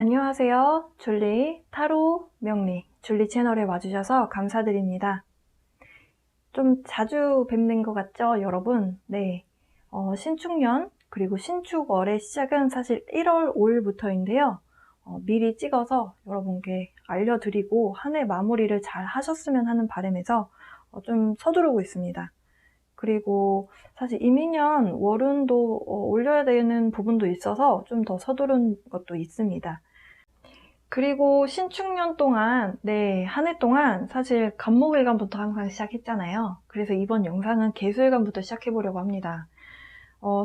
안녕하세요. 줄리, 타로, 명리, 줄리 채널에 와주셔서 감사드립니다. 좀 자주 뵙는 것 같죠, 여러분? 네. 신축년, 그리고 신축월의 시작은 사실 1월 5일부터인데요. 미리 찍어서 여러분께 알려드리고 한 해 마무리를 잘 하셨으면 하는 바람에서 좀 서두르고 있습니다. 그리고 사실 이민년 월운도 올려야 되는 부분도 있어서 좀 더 서두른 것도 있습니다. 그리고 신축년 동안, 한 해 동안 사실 간목일간부터 항상 시작했잖아요. 그래서 이번 영상은 개수일간부터 시작해보려고 합니다.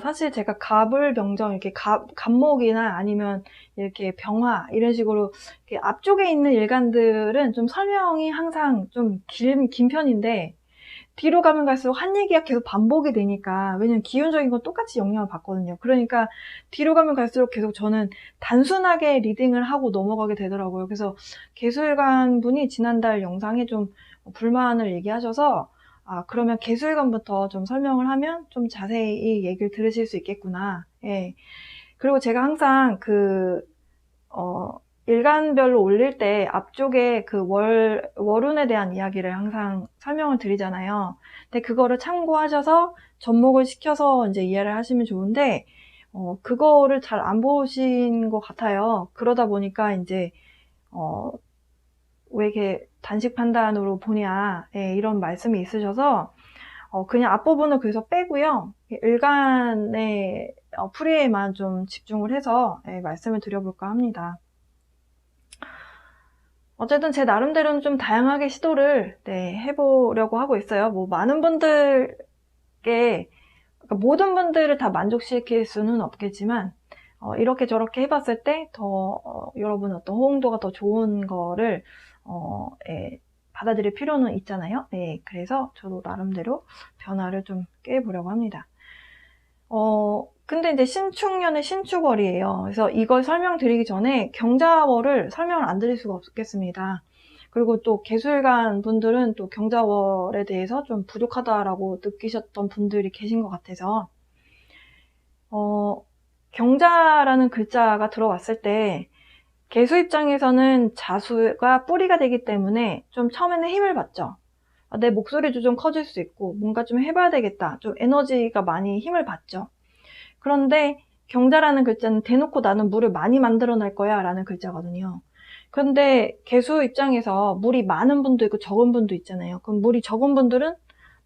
사실 제가 갑을 병정, 이렇게 간목이나 아니면 이렇게 병화, 이런 식으로 이렇게 앞쪽에 있는 일간들은 좀 설명이 항상 좀 긴 편인데, 뒤로 가면 갈수록 한 얘기가 계속 반복이 되니까, 왜냐면 기운적인 건 똑같이 영향을 받거든요. 그러니까 뒤로 가면 갈수록 계속 저는 단순하게 리딩을 하고 넘어가게 되더라고요. 그래서 개수일관 분이 지난달 영상에 좀 불만을 얘기하셔서, 그러면 개수일관부터 좀 설명을 하면 좀 자세히 얘기를 들으실 수 있겠구나. 예. 그리고 제가 항상 일간별로 올릴 때 앞쪽에 그 월운에 대한 이야기를 항상 설명을 드리잖아요. 근데 그거를 참고하셔서 접목을 시켜서 이제 이해를 하시면 좋은데, 그거를 잘 안 보신 것 같아요. 그러다 보니까 이제, 왜 이렇게 단식 판단으로 보냐, 예, 이런 말씀이 있으셔서, 그냥 앞부분을 그래서 빼고요. 일간의 풀이에만 좀 집중을 해서 말씀을 드려볼까 합니다. 어쨌든 제 나름대로는 좀 다양하게 시도를 해보려고 하고 있어요. 뭐 많은 분들께, 그러니까 모든 분들을 다 만족시킬 수는 없겠지만, 이렇게 저렇게 해봤을 때 더 여러분 어떤 호응도가 더 좋은 거를 받아들일 필요는 있잖아요. 네, 그래서 저도 나름대로 변화를 좀 꾀보려고 합니다. 근데 이제 신축년의 신축월이에요. 그래서 이걸 설명드리기 전에 경자월을 설명을 안 드릴 수가 없겠습니다. 그리고 또 개수일간 분들은 또 경자월에 대해서 좀 부족하다라고 느끼셨던 분들이 계신 것 같아서, 경자라는 글자가 들어왔을 때 개수 입장에서는 자수가 뿌리가 되기 때문에 좀 처음에는 힘을 받죠. 내 목소리도 좀 커질 수 있고 뭔가 좀 해봐야 되겠다. 좀 에너지가 많이 힘을 받죠. 그런데 경자라는 글자는 대놓고 나는 물을 많이 만들어낼 거야 라는 글자거든요. 그런데 개수 입장에서 물이 많은 분도 있고 적은 분도 있잖아요. 그럼 물이 적은 분들은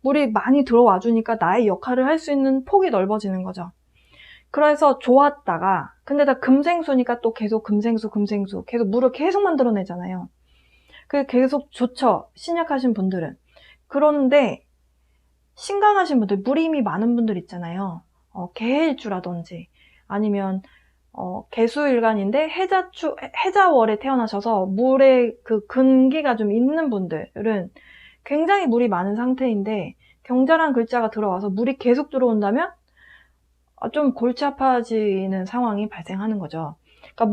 물이 많이 들어와 주니까 나의 역할을 할 수 있는 폭이 넓어지는 거죠. 그래서 좋았다가 근데 다 금생수니까 또 계속 금생수 계속 물을 계속 만들어내잖아요. 그게 계속 좋죠. 신약하신 분들은. 그런데 신강하신 분들, 물이 힘이 많은 분들 있잖아요. 개해일주라든지 아니면 개수일간인데 해자월에 태어나셔서 물의 그 근기가 좀 있는 분들은 굉장히 물이 많은 상태인데 경자란 글자가 들어와서 물이 계속 들어온다면 좀 골치 아파지는 상황이 발생하는 거죠. 그러니까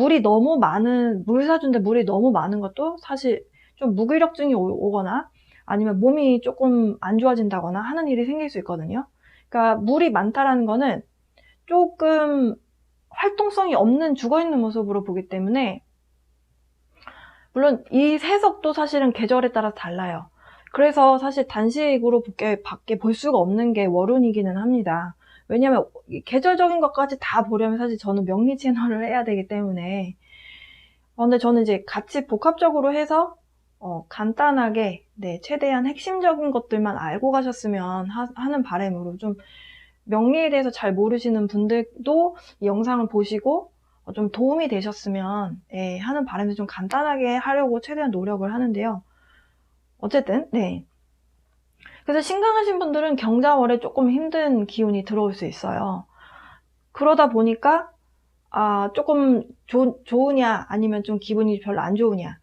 물사주인데 물이 너무 많은 것도 사실 좀 무기력증이 오거나 아니면 몸이 조금 안 좋아진다거나 하는 일이 생길 수 있거든요. 그러니까 물이 많다라는 거는 조금 활동성이 없는 죽어있는 모습으로 보기 때문에, 물론 이 세석도 사실은 계절에 따라 달라요. 그래서 사실 단식으로 밖에 볼 수가 없는 게 월운이기는 합니다. 왜냐면 계절적인 것까지 다 보려면 사실 저는 명리 채널을 해야 되기 때문에, 근데 저는 이제 같이 복합적으로 해서 간단하게 최대한 핵심적인 것들만 알고 가셨으면 하는 바람으로, 좀 명리에 대해서 잘 모르시는 분들도 이 영상을 보시고 좀 도움이 되셨으면 하는 바람에서 좀 간단하게 하려고 최대한 노력을 하는데요. 어쨌든 그래서 신강하신 분들은 경자월에 조금 힘든 기운이 들어올 수 있어요. 그러다 보니까 조금 좋으냐 아니면 좀 기분이 별로 안 좋으냐,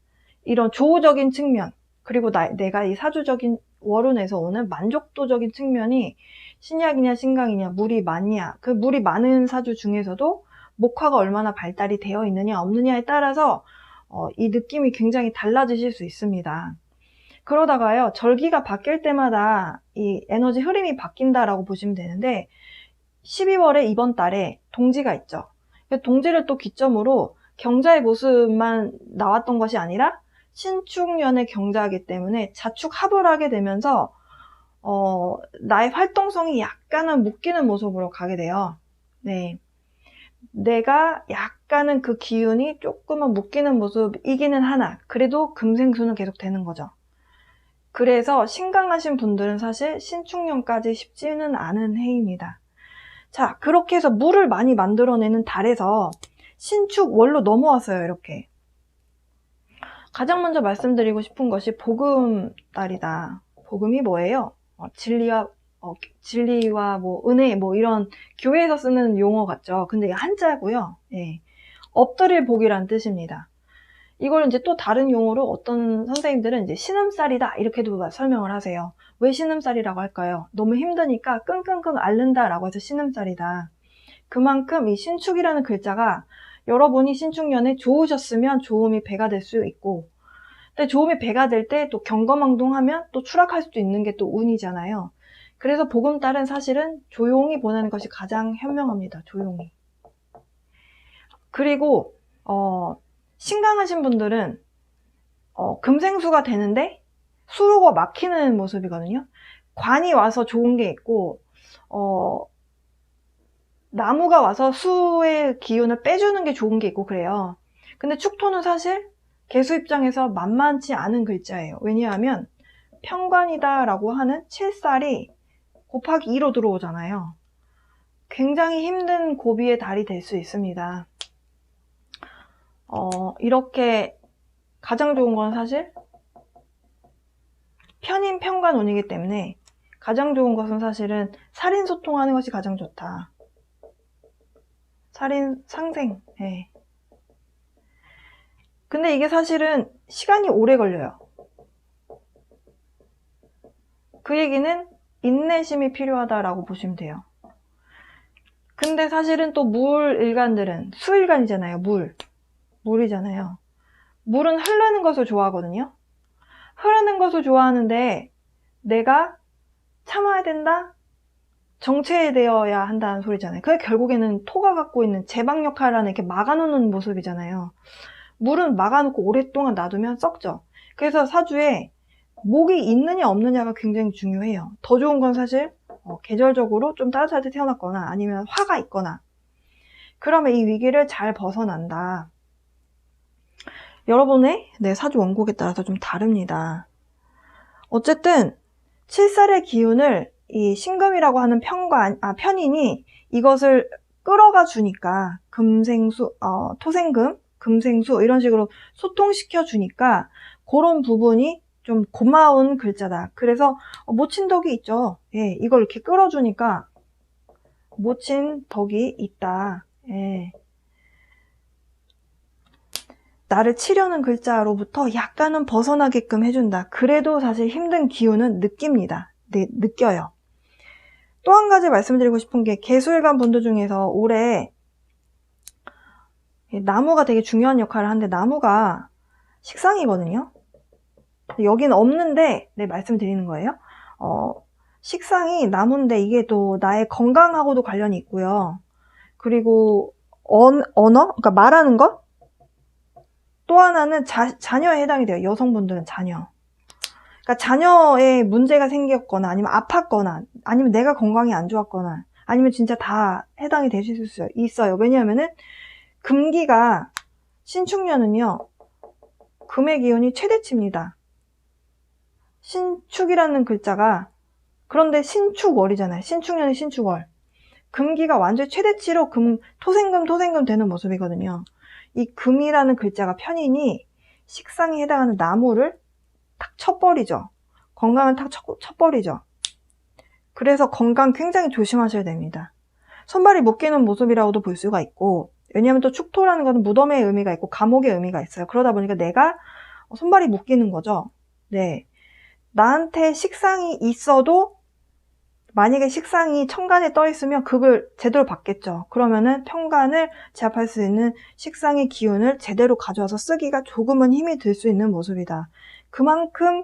이런 조우적인 측면, 그리고 내가 이 사주적인 월운에서 오는 만족도적인 측면이 신약이냐 신강이냐, 물이 많냐, 그 물이 많은 사주 중에서도 목화가 얼마나 발달이 되어 있느냐 없느냐에 따라서 이 느낌이 굉장히 달라지실 수 있습니다. 그러다가요, 절기가 바뀔 때마다 이 에너지 흐름이 바뀐다라고 보시면 되는데, 12월에 이번 달에 동지가 있죠. 동지를 또 기점으로 경자의 모습만 나왔던 것이 아니라 신축년의 경자이기 때문에 자축합을 하게 되면서 나의 활동성이 약간은 묶이는 모습으로 가게 돼요. 네. 내가 약간은 그 기운이 조금은 묶이는 모습이기는 하나 그래도 금생수는 계속 되는 거죠. 그래서 신강하신 분들은 사실 신축년까지 쉽지는 않은 해입니다. 자, 그렇게 해서 물을 많이 만들어내는 달에서 신축월로 넘어왔어요. 이렇게. 가장 먼저 말씀드리고 싶은 것이 복음달이다. 복음이 뭐예요? 진리와 뭐 은혜 뭐 이런 교회에서 쓰는 용어 같죠. 근데 이게 한자고요. 예. 엎드릴 복이란 뜻입니다. 이걸 이제 또 다른 용어로 어떤 선생님들은 이제 신음살이다 이렇게도 설명을 하세요. 왜 신음살이라고 할까요? 너무 힘드니까 끙끙끙 앓는다라고 해서 신음살이다. 그만큼 이 신축이라는 글자가 여러분이 신축년에 좋으셨으면 좋음이 배가 될 수 있고, 근데 좋음이 배가 될 때 또 경거망동하면 또 추락할 수도 있는 게 또 운이잖아요. 그래서 복음달은 사실은 조용히 보내는 것이 가장 현명합니다. 조용히. 그리고 신강하신 분들은 금생수가 되는데 수로가 막히는 모습이거든요. 관이 와서 좋은 게 있고 나무가 와서 수의 기운을 빼주는 게 좋은 게 있고 그래요. 근데 축토는 사실 개수 입장에서 만만치 않은 글자예요. 왜냐하면 편관이다 라고 하는 7살이 곱하기 2로 들어오잖아요. 굉장히 힘든 고비의 달이 될 수 있습니다. 이렇게 가장 좋은 건 사실 편인 편관운이기 때문에 가장 좋은 것은 사실은 살인소통하는 것이 가장 좋다. 살인, 상생. 네. 근데 이게 사실은 시간이 오래 걸려요. 그 얘기는 인내심이 필요하다라고 보시면 돼요. 근데 사실은 또 물일간들은 수일간이잖아요. 물이잖아요. 물은 흐르는 것을 좋아하거든요. 흐르는 것을 좋아하는데 내가 참아야 된다? 정체되어야 한다는 소리잖아요. 그게 결국에는 토가 갖고 있는 제방 역할을 하는 이렇게 막아놓는 모습이잖아요. 물은 막아놓고 오랫동안 놔두면 썩죠. 그래서 사주에 목이 있느냐 없느냐가 굉장히 중요해요. 더 좋은 건 사실 계절적으로 좀 따뜻할 때 태어났거나 아니면 화가 있거나 그러면 이 위기를 잘 벗어난다. 여러분의 사주 원곡에 따라서 좀 다릅니다. 어쨌든 7살의 기운을 이 신금이라고 하는 편인이 이것을 끌어가 주니까 금생수, 토생금, 금생수 이런 식으로 소통시켜 주니까 그런 부분이 좀 고마운 글자다. 그래서 모친 덕이 있죠. 예, 이걸 이렇게 끌어주니까 모친 덕이 있다. 예. 나를 치려는 글자로부터 약간은 벗어나게끔 해준다. 그래도 사실 힘든 기운은 느낍니다. 네, 느껴요. 또 한 가지 말씀드리고 싶은 게 개수일간 분들 중에서 올해 나무가 되게 중요한 역할을 하는데 나무가 식상이거든요. 여기는 없는데 말씀드리는 거예요. 식상이 나무인데 이게 또 나의 건강하고도 관련이 있고요. 그리고 언어, 그러니까 말하는 것. 또 하나는 자녀에 해당이 돼요. 여성분들은 자녀. 그러니까 자녀에 문제가 생겼거나 아니면 아팠거나 아니면 내가 건강이 안 좋았거나 아니면 진짜 다 해당이 되실 수 있어요. 왜냐하면은 금기가 신축년은요. 금의 기운이 최대치입니다. 신축이라는 글자가 그런데 신축월이잖아요. 신축년이 신축월. 금기가 완전히 최대치로 토생금 되는 모습이거든요. 이 금이라는 글자가 편인이 식상에 해당하는 나무를 탁 쳐버리죠. 건강을 탁 쳐버리죠. 그래서 건강 굉장히 조심하셔야 됩니다. 손발이 묶이는 모습이라고도 볼 수가 있고 왜냐하면 또 축토라는 것은 무덤의 의미가 있고 감옥의 의미가 있어요. 그러다 보니까 내가 손발이 묶이는 거죠. 네, 나한테 식상이 있어도 만약에 식상이 천간에 떠 있으면 그걸 제대로 받겠죠. 그러면은 편간을 제압할 수 있는 식상의 기운을 제대로 가져와서 쓰기가 조금은 힘이 들 수 있는 모습이다. 그만큼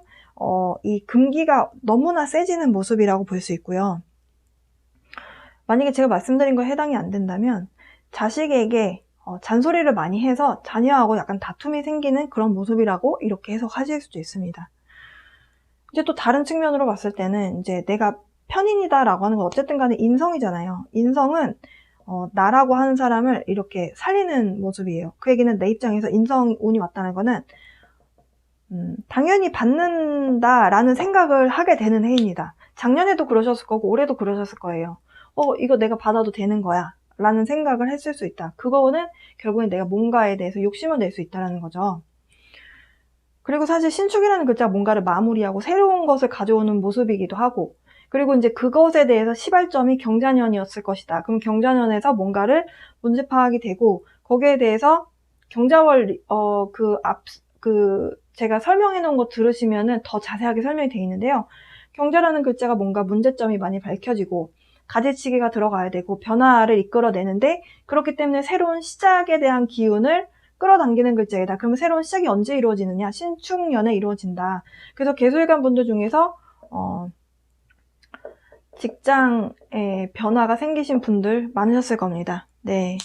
이 금기가 너무나 세지는 모습이라고 볼 수 있고요. 만약에 제가 말씀드린 거에 해당이 안 된다면 자식에게 잔소리를 많이 해서 자녀하고 약간 다툼이 생기는 그런 모습이라고 이렇게 해석하실 수도 있습니다. 이제 또 다른 측면으로 봤을 때는 이제 내가 편인이다라고 하는 건 어쨌든 간에 인성이잖아요. 인성은 나라고 하는 사람을 이렇게 살리는 모습이에요. 그 얘기는 내 입장에서 인성 운이 왔다는 거는 당연히 받는다라는 생각을 하게 되는 해입니다. 작년에도 그러셨을 거고 올해도 그러셨을 거예요. 이거 내가 받아도 되는 거야 라는 생각을 했을 수 있다. 그거는 결국엔 내가 뭔가에 대해서 욕심을 낼 수 있다는 거죠. 그리고 사실 신축이라는 글자가 뭔가를 마무리하고 새로운 것을 가져오는 모습이기도 하고, 그리고 이제 그것에 대해서 시발점이 경자년이었을 것이다. 그럼 경자년에서 뭔가를 문제 파악이 되고, 거기에 대해서 경자월, 제가 설명해 놓은 거 들으시면은 더 자세하게 설명이 되어 있는데요. 경자라는 글자가 뭔가 문제점이 많이 밝혀지고, 가지치기가 들어가야 되고, 변화를 이끌어내는데, 그렇기 때문에 새로운 시작에 대한 기운을 끌어당기는 글자이다. 그러면 새로운 시작이 언제 이루어지느냐? 신축년에 이루어진다. 그래서 개수일간 분들 중에서 직장에 변화가 생기신 분들 많으셨을 겁니다. 네.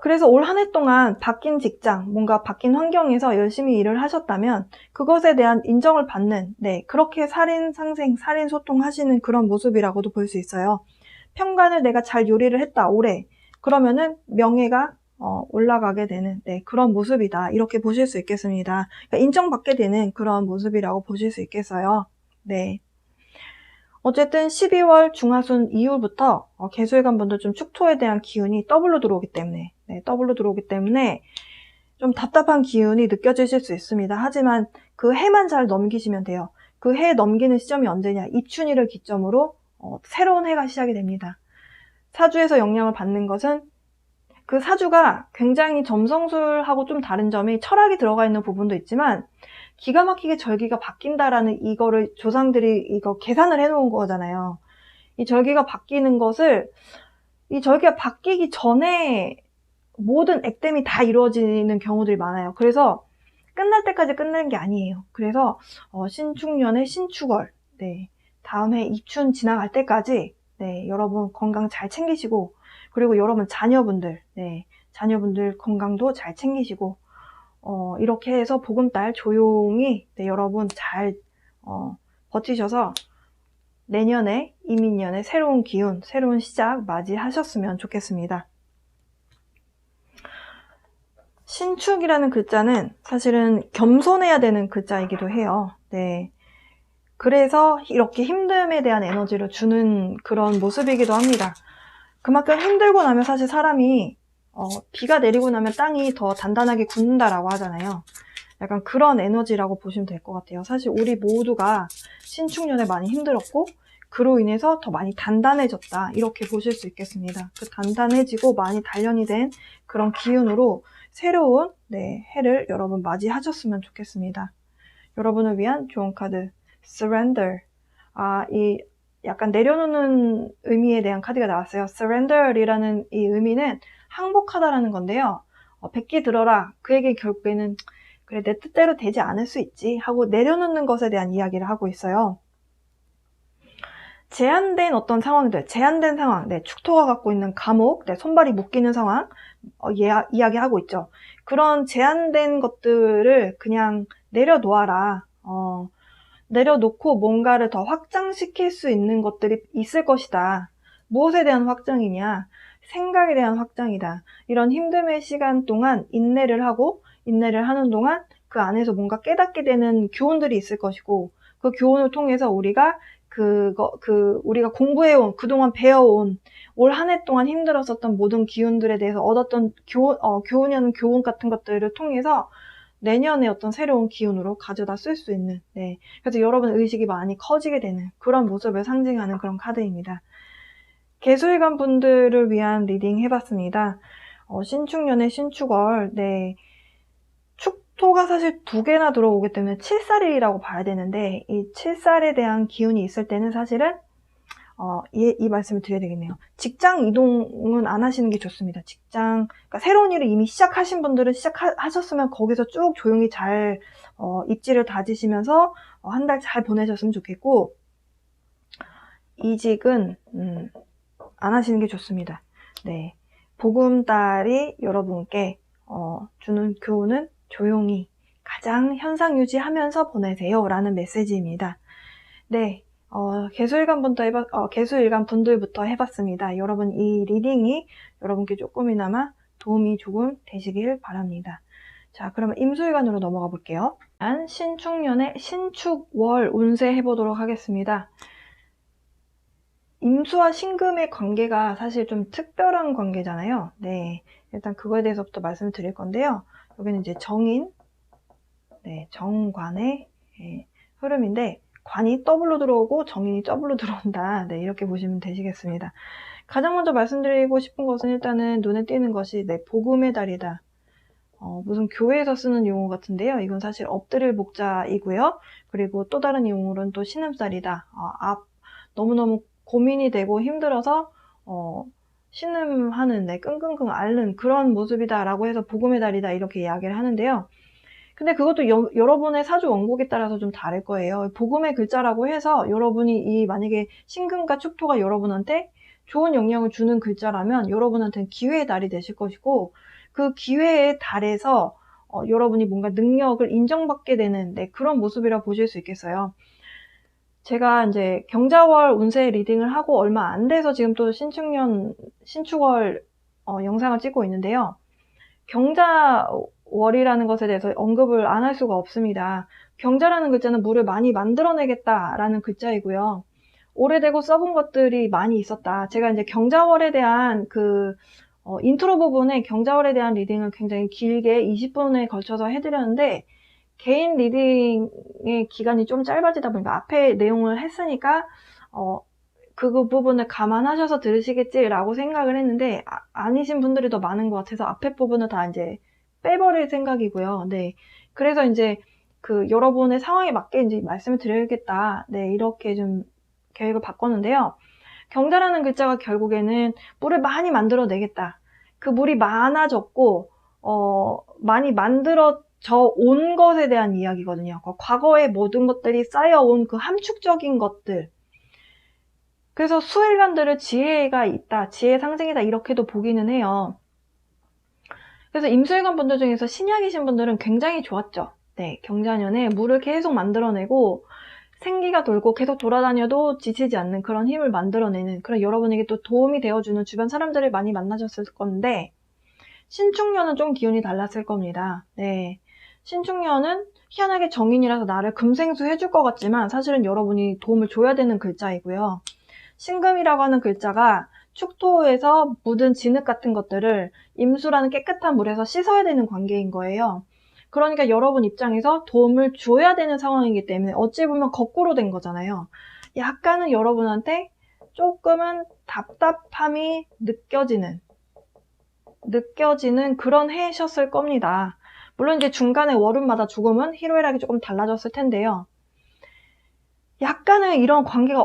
그래서 올 한 해 동안 바뀐 직장, 뭔가 바뀐 환경에서 열심히 일을 하셨다면 그것에 대한 인정을 받는, 네, 그렇게 살인상생, 살인소통하시는 그런 모습이라고도 볼 수 있어요. 평간을 내가 잘 요리를 했다, 올해. 그러면은 명예가 올라가게 되는, 네, 그런 모습이다. 이렇게 보실 수 있겠습니다. 그러니까 인정받게 되는 그런 모습이라고 보실 수 있겠어요. 네. 어쨌든 12월 중하순 이후부터 개수일간 분들 좀 축토에 대한 기운이 더블로 들어오기 때문에, 네, 더블로 들어오기 때문에 좀 답답한 기운이 느껴지실 수 있습니다. 하지만 그 해만 잘 넘기시면 돼요. 그 해 넘기는 시점이 언제냐? 입춘일을 기점으로 새로운 해가 시작이 됩니다. 사주에서 영향을 받는 것은 그 사주가 굉장히 점성술하고 좀 다른 점이 철학이 들어가 있는 부분도 있지만 기가 막히게 절기가 바뀐다라는 이거를 조상들이 이거 계산을 해놓은 거잖아요. 이 절기가 바뀌는 것을 이 절기가 바뀌기 전에 모든 액땜이 다 이루어지는 경우들이 많아요. 그래서 끝날 때까지 끝나는 게 아니에요. 그래서 신축년의 신축월, 네, 다음 해 입춘 지나갈 때까지, 네, 여러분 건강 잘 챙기시고, 그리고 여러분 자녀분들, 네, 자녀분들 건강도 잘 챙기시고, 이렇게 해서 보금달 조용히, 네, 여러분 잘 버티셔서 내년에 이민년에 새로운 기운, 새로운 시작 맞이하셨으면 좋겠습니다. 신축이라는 글자는 사실은 겸손해야 되는 글자이기도 해요. 네. 그래서 이렇게 힘듦에 대한 에너지를 주는 그런 모습이기도 합니다. 그만큼 힘들고 나면 사실 사람이 비가 내리고 나면 땅이 더 단단하게 굳는다라고 하잖아요. 약간 그런 에너지라고 보시면 될 것 같아요. 사실 우리 모두가 신축년에 많이 힘들었고 그로 인해서 더 많이 단단해졌다, 이렇게 보실 수 있겠습니다. 그 단단해지고 많이 단련이 된 그런 기운으로 새로운, 네, 해를 여러분 맞이하셨으면 좋겠습니다. 여러분을 위한 좋은 카드 Surrender. 이 약간 내려놓는 의미에 대한 카드가 나왔어요. Surrender이라는 이 의미는 항복하다라는 건데요. 백기 들어라. 그 얘기 결국에는 그래, 내 뜻대로 되지 않을 수 있지 하고 내려놓는 것에 대한 이야기를 하고 있어요. 제한된 어떤 상황들, 제한된 상황, 네, 축토가 갖고 있는 감옥, 네, 손발이 묶이는 상황, 이야기하고 있죠. 그런 제한된 것들을 그냥 내려놓아라. 내려놓고 뭔가를 더 확장시킬 수 있는 것들이 있을 것이다. 무엇에 대한 확장이냐? 생각에 대한 확장이다. 이런 힘듦의 시간 동안 인내를 하는 동안 그 안에서 뭔가 깨닫게 되는 교훈들이 있을 것이고, 그 교훈을 통해서 우리가 우리가 공부해온, 그동안 배워온, 올 한 해 동안 힘들었었던 모든 기운들에 대해서 얻었던 교훈이라는 교훈 같은 것들을 통해서 내년에 어떤 새로운 기운으로 가져다 쓸 수 있는, 네. 그래서 여러분 의식이 많이 커지게 되는 그런 모습을 상징하는 그런 카드입니다. 개수일간 분들을 위한 리딩 해봤습니다. 신축년의 신축월, 네. 축토가 사실 2개나 들어오기 때문에 7살이라고 봐야 되는데, 이 7살에 대한 기운이 있을 때는 사실은 이 말씀을 드려야 되겠네요. 직장 이동은 안 하시는 게 좋습니다. 그러니까 새로운 일을 이미 시작하신 분들은 시작하셨으면 거기서 쭉 조용히 잘 입지를 다지시면서 한 달 잘 보내셨으면 좋겠고, 이직은 안 하시는 게 좋습니다. 네, 보금달이 여러분께 주는 교훈은 조용히 가장 현상 유지하면서 보내세요 라는 메시지입니다. 네, 개수일간 분들부터 해봤습니다. 여러분 이 리딩이 여러분께 조금이나마 도움이 조금 되시길 바랍니다. 자, 그러면 임수일간으로 넘어가 볼게요. 신축년의 신축월 운세 해보도록 하겠습니다. 임수와 신금의 관계가 사실 좀 특별한 관계잖아요. 네, 일단 그거에 대해서부터 말씀을 드릴 건데요. 여기는 이제 정인, 네, 정관의 흐름인데 관이 더블로 들어오고 정인이 더블로 들어온다. 네, 이렇게 보시면 되시겠습니다. 가장 먼저 말씀드리고 싶은 것은 일단은 눈에 띄는 것이 복음의 달이다. 무슨 교회에서 쓰는 용어 같은데요. 이건 사실 엎드릴 목자이고요. 그리고 또 다른 용어로는 또 신음살이다. 너무너무 고민이 되고 힘들어서 신음하는, 끙끙끙 앓는 그런 모습이다라고 해서 복음의 달이다 이렇게 이야기를 하는데요. 근데 그것도 여러분의 사주 원곡에 따라서 좀 다를 거예요. 복음의 글자라고 해서 여러분이 만약에 신금과 축토가 여러분한테 좋은 영향을 주는 글자라면 여러분한테는 기회의 달이 되실 것이고, 그 기회의 달에서 여러분이 뭔가 능력을 인정받게 되는 그런 모습이라 보실 수 있겠어요. 제가 이제 경자월 운세 리딩을 하고 얼마 안 돼서 지금 또 신축월 영상을 찍고 있는데요. 경자월이라는 것에 대해서 언급을 안 할 수가 없습니다. 경자라는 글자는 물을 많이 만들어내겠다라는 글자이고요. 오래되고 써본 것들이 많이 있었다. 제가 이제 경자월에 대한 인트로 부분에 경자월에 대한 리딩을 굉장히 길게 20분에 걸쳐서 해드렸는데, 개인 리딩의 기간이 좀 짧아지다 보니까 앞에 내용을 했으니까 그 부분을 감안하셔서 들으시겠지라고 생각을 했는데 아니신 분들이 더 많은 것 같아서 앞에 부분을 다 이제 빼버릴 생각이고요. 네, 그래서 이제 여러분의 상황에 맞게 이제 말씀을 드려야겠다. 네, 이렇게 좀 계획을 바꿨는데요. 경자라는 글자가 결국에는 물을 많이 만들어내겠다. 그 물이 많아졌고 많이 만들어져 온 것에 대한 이야기거든요. 과거의 모든 것들이 쌓여온 그 함축적인 것들. 그래서 수일간들을 지혜가 있다, 지혜의 상징이다 이렇게도 보기는 해요. 그래서 임수일간 분들 중에서 신약이신 분들은 굉장히 좋았죠. 네, 경자년에 물을 계속 만들어내고 생기가 돌고 계속 돌아다녀도 지치지 않는 그런 힘을 만들어내는, 그런 여러분에게 또 도움이 되어주는 주변 사람들을 많이 만나셨을 건데, 신축년은 좀 기운이 달랐을 겁니다. 네, 신축년은 희한하게 정인이라서 나를 금생수 해줄 것 같지만 사실은 여러분이 도움을 줘야 되는 글자이고요. 신금이라고 하는 글자가 축토에서 묻은 진흙 같은 것들을 임수라는 깨끗한 물에서 씻어야 되는 관계인 거예요. 그러니까 여러분 입장에서 도움을 줘야 되는 상황이기 때문에 어찌 보면 거꾸로 된 거잖아요. 약간은 여러분한테 조금은 답답함이 느껴지는 그런 해셨을 겁니다. 물론 이제 중간에 월운마다 조금은 희로애락이 조금 달라졌을 텐데요. 약간은 이런 관계가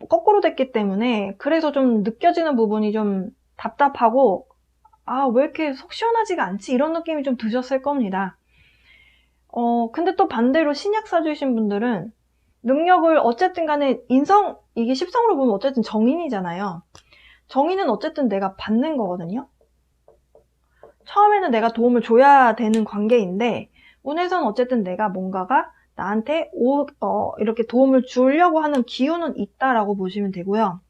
거꾸로 됐기 때문에 그래서 좀 느껴지는 부분이 좀 답답하고 왜 이렇게 속 시원하지가 않지? 이런 느낌이 좀 드셨을 겁니다. 근데 또 반대로 신약사주이신 분들은 능력을 어쨌든 간에 이게 십성으로 보면 어쨌든 정인이잖아요. 정인은 어쨌든 내가 받는 거거든요. 처음에는 내가 도움을 줘야 되는 관계인데 운에서는 어쨌든 내가 뭔가가 나한테 이렇게 도움을 주려고 하는 기운은 있다라고 보시면 되고요.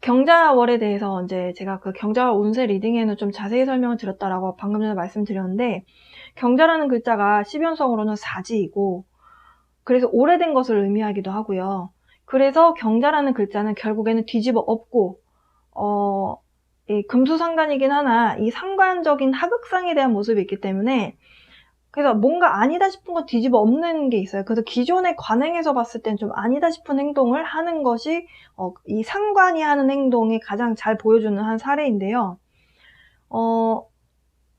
경자월에 대해서 이제 제가 경자월 운세 리딩에는 좀 자세히 설명을 드렸다라고 방금 전에 말씀드렸는데, 경자라는 글자가 10연성으로는 사지이고 그래서 오래된 것을 의미하기도 하고요. 그래서 경자라는 글자는 결국에는 뒤집어 엎고 금수상관이긴 하나 이 상관적인 하극상에 대한 모습이 있기 때문에, 그래서 뭔가 아니다 싶은 거 뒤집어 엎는 게 있어요. 그래서 기존의 관행에서 봤을 땐 좀 아니다 싶은 행동을 하는 것이 이 상관이 하는 행동이 가장 잘 보여주는 한 사례인데요.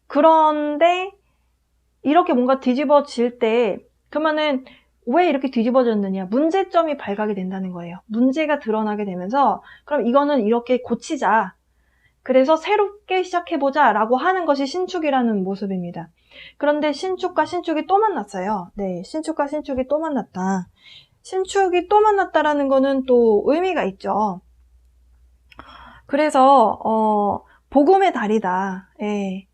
그런데 이렇게 뭔가 뒤집어질 때 그러면은 왜 이렇게 뒤집어졌느냐, 문제점이 발각이 된다는 거예요. 문제가 드러나게 되면서 그럼 이거는 이렇게 고치자, 그래서 새롭게 시작해보자 라고 하는 것이 신축이라는 모습입니다. 그런데 신축과 신축이 또 만났어요. 네, 신축과 신축이 또 만났다. 신축이 또 만났다라는 거는 또 의미가 있죠. 그래서 복음의 달이다. 예.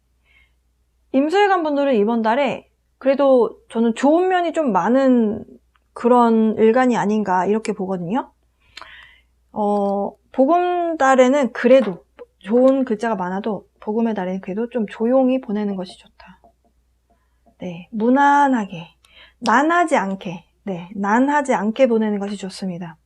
임수일간 분들은 이번 달에 그래도 저는 좋은 면이 좀 많은 그런 일간이 아닌가 이렇게 보거든요. 복음 달에는 그래도 좋은 글자가 많아도 복음의 달에는 그래도 좀 조용히 보내는 것이 좋다. 네, 무난하게, 난하지 않게, 네, 난하지 않게 보내는 것이 좋습니다.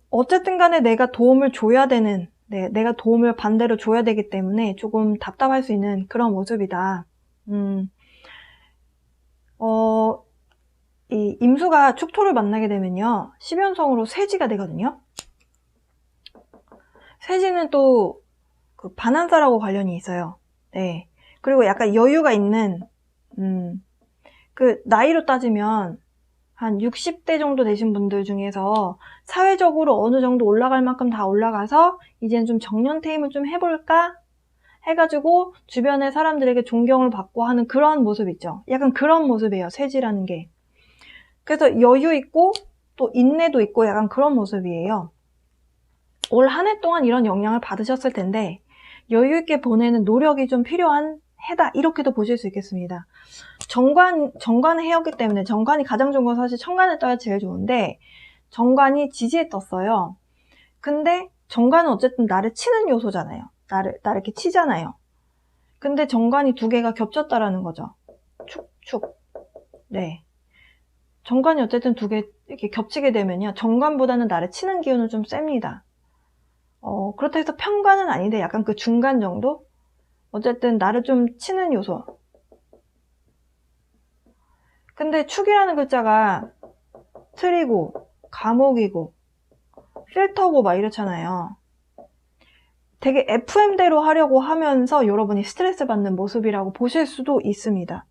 어쨌든 간에 내가 도움을 줘야 되는, 네, 내가 도움을 반대로 줘야 되기 때문에 조금 답답할 수 있는 그런 모습이다. 이 임수가 축토를 만나게 되면요, 10연성으로 쇠지가 되거든요. 쇠지는 또 그 반한사라고 관련이 있어요. 네. 그리고 약간 여유가 있는, 그 나이로 따지면 한 60대 정도 되신 분들 중에서 사회적으로 어느 정도 올라갈 만큼 다 올라가서 이제는 좀 정년퇴임을 좀 해볼까 해가지고 주변의 사람들에게 존경을 받고 하는 그런 모습 있죠. 약간 그런 모습이에요, 쇠지라는 게. 그래서 여유 있고 또 인내도 있고 약간 그런 모습이에요. 올 한 해 동안 이런 영향을 받으셨을 텐데 여유 있게 보내는 노력이 좀 필요한 해다, 이렇게도 보실 수 있겠습니다. 정관의 해였기 때문에, 정관이 가장 좋은 건 사실 천간에 떠야 제일 좋은데 정관이 지지에 떴어요. 근데 정관은 어쨌든 나를 치는 요소잖아요. 나를 이렇게 치잖아요. 근데 정관이 두 개가 겹쳤다라는 거죠. 축축. 네. 정관이 어쨌든 두 개 이렇게 겹치게 되면요, 정관보다는 나를 치는 기운은 좀 셉니다. 그렇다 해서 편관은 아닌데 약간 그 중간 정도? 어쨌든 나를 좀 치는 요소. 근데 축이라는 글자가 틀이고 감옥이고 필터고 막 이렇잖아요. 되게 FM대로 하려고 하면서 여러분이 스트레스 받는 모습이라고 보실 수도 있습니다.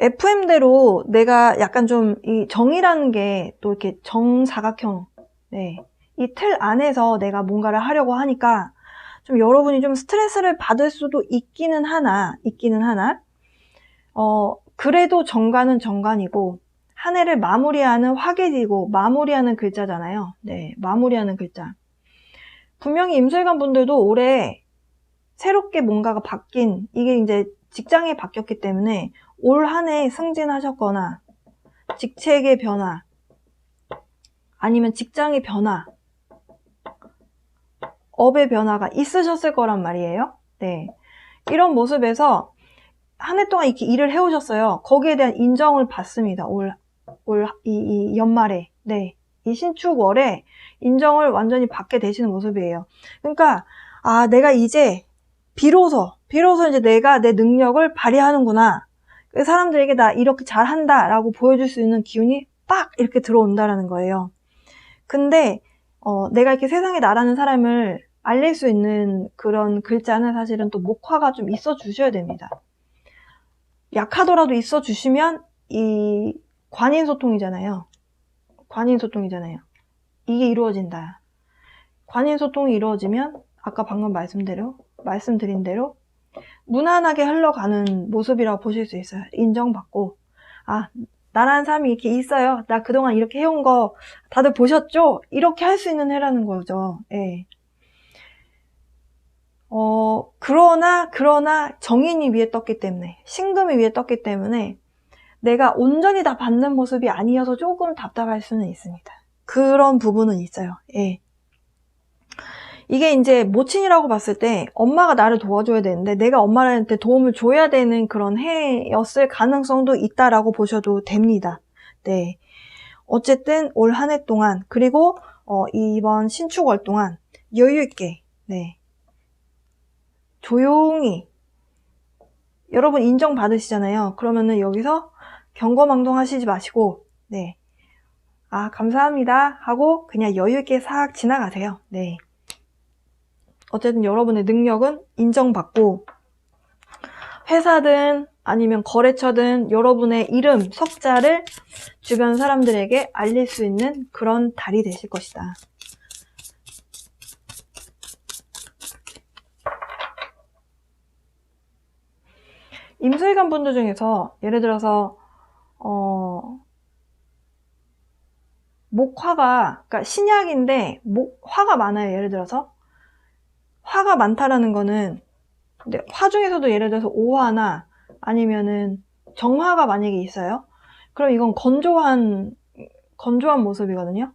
FM대로 내가 약간 좀 이 정이라는 게 또 이렇게 정사각형, 네, 이 틀 안에서 내가 뭔가를 하려고 하니까 좀 여러분이 좀 스트레스를 받을 수도 있기는 하나, 그래도 정관은 정관이고 한 해를 마무리하는 화계지고 마무리하는 글자잖아요. 네, 마무리하는 글자. 분명히 임술관 분들도 올해 새롭게 뭔가가 바뀐, 이게 이제 직장에 바뀌었기 때문에 올 한 해 승진하셨거나 직책의 변화, 아니면 직장의 변화, 업의 변화가 있으셨을 거란 말이에요. 네, 이런 모습에서 한 해 동안 이렇게 일을 해오셨어요. 거기에 대한 인정을 받습니다. 이 연말에. 네, 이 신축월에 인정을 완전히 받게 되시는 모습이에요. 그러니까 내가 이제 비로소 이제 내가 내 능력을 발휘하는구나, 사람들에게 나 이렇게 잘한다 라고 보여줄 수 있는 기운이 빡 이렇게 들어온다라는 거예요. 근데 내가 이렇게 세상에 나라는 사람을 알릴 수 있는 그런 글자는 사실은 또 목화가 좀 있어 주셔야 됩니다. 약하더라도 있어 주시면 이 관인소통이잖아요. 이게 이루어진다. 관인소통이 이루어지면 아까 방금 말씀드린 대로 무난하게 흘러가는 모습이라고 보실 수 있어요. 인정받고, 나라는 사람이 이렇게 있어요. 나 그동안 이렇게 해온 거 다들 보셨죠? 이렇게 할 수 있는 해라는 거죠. 예. 그러나 정인이 위에 떴기 때문에, 신금이 위에 떴기 때문에 내가 온전히 다 받는 모습이 아니어서 조금 답답할 수는 있습니다. 그런 부분은 있어요. 예. 이게 이제 모친이라고 봤을 때 엄마가 나를 도와줘야 되는데 내가 엄마한테 도움을 줘야 되는 그런 해였을 가능성도 있다라고 보셔도 됩니다. 네. 어쨌든 올 한 해 동안, 그리고 이번 신축월 동안 여유 있게, 네, 조용히, 여러분 인정받으시잖아요. 그러면은 여기서 경거망동 하시지 마시고, 네, 감사합니다 하고 그냥 여유 있게 싹 지나가세요. 네. 어쨌든 여러분의 능력은 인정받고, 회사든 아니면 거래처든 여러분의 이름, 석자를 주변 사람들에게 알릴 수 있는 그런 달이 되실 것이다. 임술관 분들 중에서 예를 들어서 목화가, 그러니까 신약인데 화가 많아요. 예를 들어서 화가 많다라는 거는, 근데 화 중에서도 예를 들어서 오화나 아니면은 정화가 만약에 있어요. 그럼 이건 건조한 모습이거든요.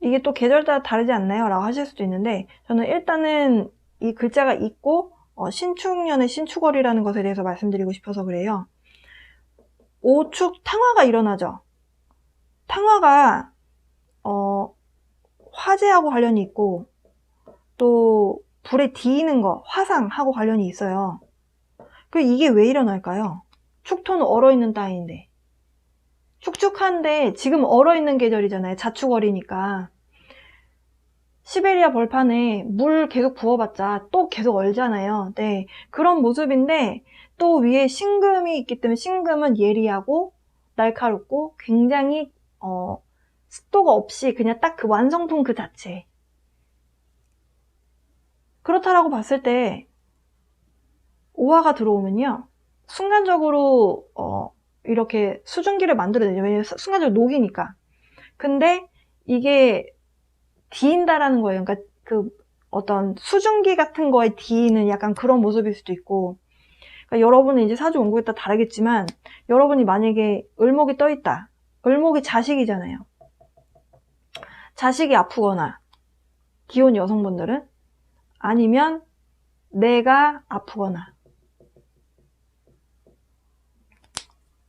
이게 또 계절 따라 다르지 않나요? 라고 하실 수도 있는데, 저는 일단은 이 글자가 있고 신축년의 신축월이라는 것에 대해서 말씀드리고 싶어서 그래요. 오축 탕화가 일어나죠. 탕화가 화재하고 관련이 있고, 또 불에 디이는 거, 화상하고 관련이 있어요. 이게 왜 일어날까요? 축토는 얼어있는 땅인데, 축축한데 지금 얼어있는 계절이잖아요. 자축월이니까. 시베리아 벌판에 물 계속 부어봤자 또 계속 얼잖아요. 네, 그런 모습인데, 또 위에 신금이 있기 때문에, 신금은 예리하고 날카롭고 굉장히 습도가 없이 그냥 딱 그 완성품 그 자체. 그렇다라고 봤을 때 오화가 들어오면요, 순간적으로 이렇게 수증기를 만들어내죠. 왜냐면 순간적으로 녹이니까. 근데 이게 디인다라는 거예요. 그러니까 그 어떤 수증기 같은 거에 디이는 약간 그런 모습일 수도 있고, 그러니까 여러분은 이제 사주 원국에 따라 다르겠지만, 여러분이 만약에 을목이 떠 있다. 을목이 자식이잖아요. 자식이 아프거나, 기혼 여성분들은, 아니면 내가 아프거나,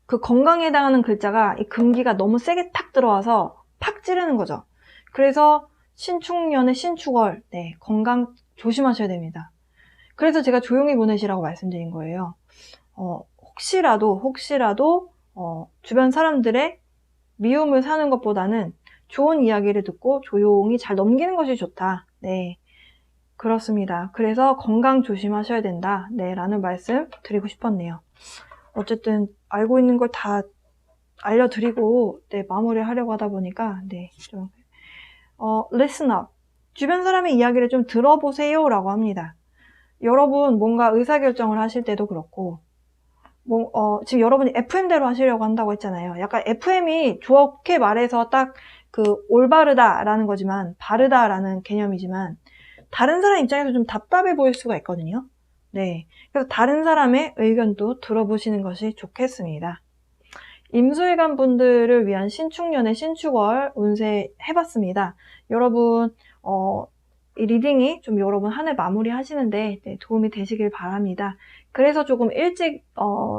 그 건강에 해당하는 글자가 이 금기가 너무 세게 탁 들어와서 팍 찌르는 거죠. 그래서 신축년의 신축월, 네, 건강 조심하셔야 됩니다. 그래서 제가 조용히 보내시라고 말씀드린 거예요. 혹시라도 주변 사람들의 미움을 사는 것보다는 좋은 이야기를 듣고 조용히 잘 넘기는 것이 좋다. 네, 그렇습니다. 그래서 건강 조심하셔야 된다. 네, 라는 말씀 드리고 싶었네요. 어쨌든 알고 있는 걸 다 알려드리고, 네, 마무리를 하려고 하다 보니까, 네, 좀 listen up. 주변 사람의 이야기를 좀 들어보세요 라고 합니다. 여러분 뭔가 의사결정을 하실 때도 그렇고, 지금 여러분이 FM대로 하시려고 한다고 했잖아요. 약간 FM이 좋게 말해서 딱 그 올바르다라는 거지만, 바르다라는 개념이지만, 다른 사람 입장에서 좀 답답해 보일 수가 있거든요. 네, 그래서 다른 사람의 의견도 들어보시는 것이 좋겠습니다. 임수일간 분들을 위한 신축년의 신축월 운세 해봤습니다. 여러분 이 리딩이 좀 여러분 한 해 마무리 하시는데 도움이 되시길 바랍니다. 그래서 조금 일찍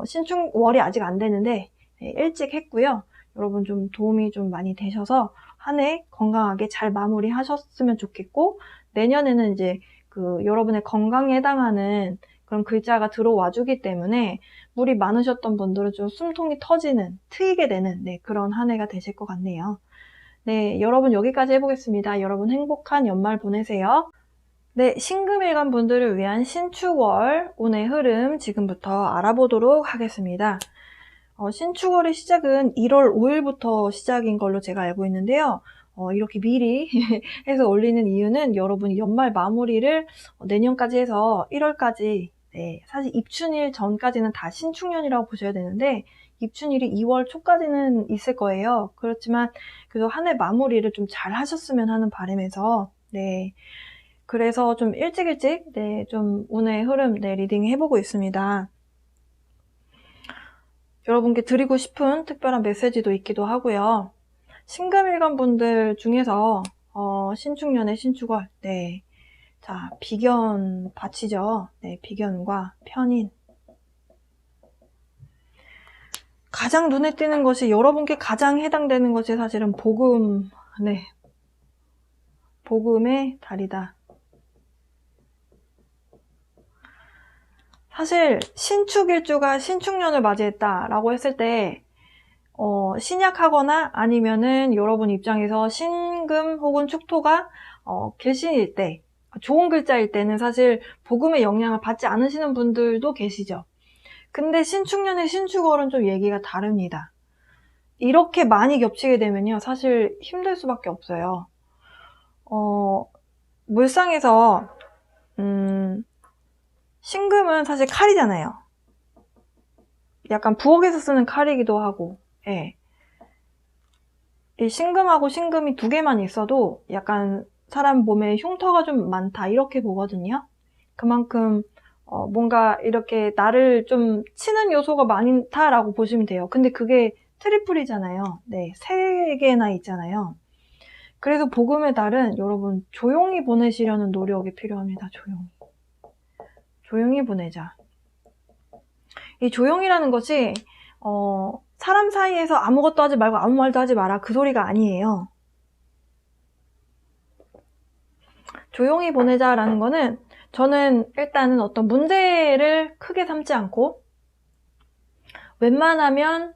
신축월이 아직 안 되는데 일찍 했고요. 여러분 좀 도움이 좀 많이 되셔서 한 해 건강하게 잘 마무리 하셨으면 좋겠고, 내년에는 이제 그 여러분의 건강에 해당하는 그런 글자가 들어와 주기 때문에 물이 많으셨던 분들은 좀 숨통이 터지는, 트이게 되는 그런 한 해가 되실 것 같네요. 네, 여러분 여기까지 해보겠습니다. 여러분 행복한 연말 보내세요. 네, 신금일간 분들을 위한 신축월 운의 흐름 지금부터 알아보도록 하겠습니다. 신축월의 시작은 1월 5일부터 시작인 걸로 제가 알고 있는데요. 이렇게 미리 해서 올리는 이유는 여러분이 연말 마무리를 내년까지 해서 1월까지, 네, 사실 입춘일 전까지는 다 신축년이라고 보셔야 되는데, 입춘일이 2월 초까지는 있을 거예요. 그렇지만 그래도 한 해 마무리를 좀 잘 하셨으면 하는 바람에서, 네, 그래서 좀 일찍 네, 좀 운의 흐름 리딩 해보고 있습니다. 여러분께 드리고 싶은 특별한 메시지도 있기도 하고요. 신금일간 분들 중에서 신축년의 신축월, 네, 자, 비견 받치죠. 네, 비견과 편인. 가장 눈에 띄는 것이, 여러분께 가장 해당되는 것이 사실은 복음, 네, 복음의 달이다. 사실 신축일주가 신축년을 맞이했다라고 했을 때 신약하거나 아니면은 여러분 입장에서 신금 혹은 축토가 계신일 때, 좋은 글자일 때는 사실 복음의 영향을 받지 않으시는 분들도 계시죠. 근데 신축년의 신축월은 좀 얘기가 다릅니다. 이렇게 많이 겹치게 되면요, 사실 힘들 수밖에 없어요. 물상에서 신금은 사실 칼이잖아요. 약간 부엌에서 쓰는 칼이기도 하고, 예. 이 신금하고 신금이 두 개만 있어도 약간 사람 몸에 흉터가 좀 많다 이렇게 보거든요. 그만큼 뭔가 이렇게 나를 좀 치는 요소가 많다라고 보시면 돼요. 근데 그게 트리플이잖아요. 네, 3개나 있잖아요. 그래서 복음의 달은 여러분 조용히 보내시려는 노력이 필요합니다. 조용히 보내자. 이 조용이라는 것이 사람 사이에서 아무것도 하지 말고 아무 말도 하지 마라 그 소리가 아니에요. 조용히 보내자라는 거는 저는 일단은 어떤 문제를 크게 삼지 않고 웬만하면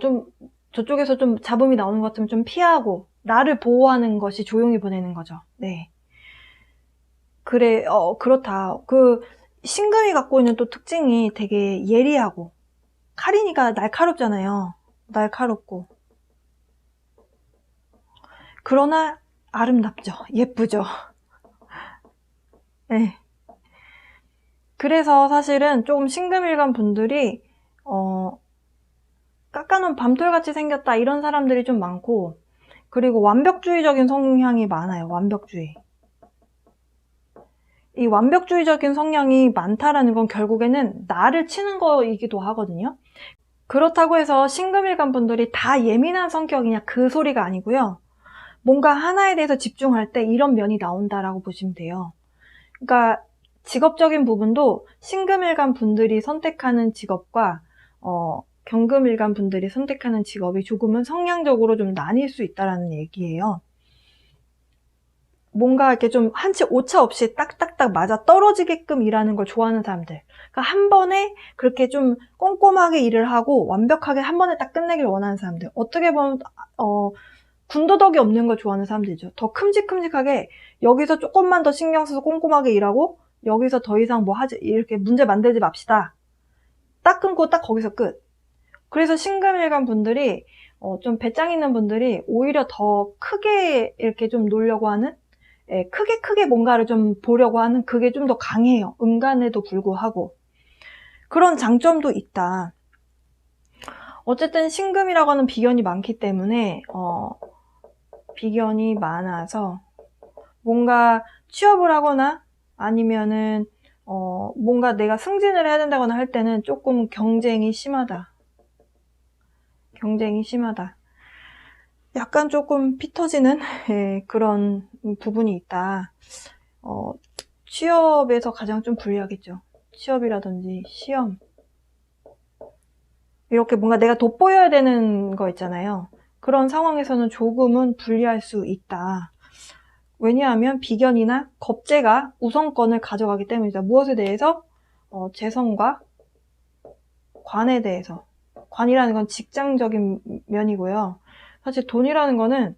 좀 저쪽에서 좀 잡음이 나오는 것 같으면 좀 피하고 나를 보호하는 것이 조용히 보내는 거죠. 네. 그래, 그렇다. 그 신금이 갖고 있는 또 특징이 되게 예리하고 칼이니까 날카롭잖아요. 날카롭고. 그러나 아름답죠. 예쁘죠. 네. 그래서 사실은 조금 신금일간 분들이 깎아놓은 밤톨같이 생겼다 이런 사람들이 좀 많고, 그리고 완벽주의적인 성향이 많아요. 완벽주의. 이 완벽주의적인 성향이 많다라는 건 결국에는 나를 치는 거이기도 하거든요. 그렇다고 해서 신금일간 분들이 다 예민한 성격이냐 그 소리가 아니고요. 뭔가 하나에 대해서 집중할 때 이런 면이 나온다라고 보시면 돼요. 그러니까 직업적인 부분도 신금일간 분들이 선택하는 직업과 경금일간 분들이 선택하는 직업이 조금은 성향적으로 좀 나뉠 수 있다는 얘기예요. 뭔가 이렇게 좀 한치 오차 없이 딱딱딱 맞아 떨어지게끔 일하는 걸 좋아하는 사람들. 그러니까 한 번에 그렇게 좀 꼼꼼하게 일을 하고 완벽하게 한 번에 딱 끝내길 원하는 사람들. 어떻게 보면 군더더기 없는 걸 좋아하는 사람들이죠. 더 큼직큼직하게 여기서 조금만 더 신경 써서 꼼꼼하게 일하고 여기서 더 이상 뭐 하지 이렇게 문제 만들지 맙시다. 딱 끊고 딱 거기서 끝. 그래서 신금일간 분들이 좀 배짱 있는 분들이 오히려 더 크게 이렇게 좀 놀려고 하는, 크게 뭔가를 좀 보려고 하는 그게 좀 더 강해요. 음간에도 불구하고. 그런 장점도 있다. 어쨌든 신금이라고 하는 비견이 많기 때문에 비견이 많아서 뭔가 취업을 하거나 아니면은 뭔가 내가 승진을 해야 된다거나 할 때는 조금 경쟁이 심하다. 경쟁이 심하다. 약간 조금 피 터지는 그런 부분이 있다. 취업에서 가장 좀 불리하겠죠. 취업이라든지 시험. 이렇게 뭔가 내가 돋보여야 되는 거 있잖아요. 그런 상황에서는 조금은 불리할 수 있다. 왜냐하면 비견이나 겁재가 우선권을 가져가기 때문이다. 무엇에 대해서? 재성과 관에 대해서. 관이라는 건 직장적인 면이고요. 사실 돈이라는 거는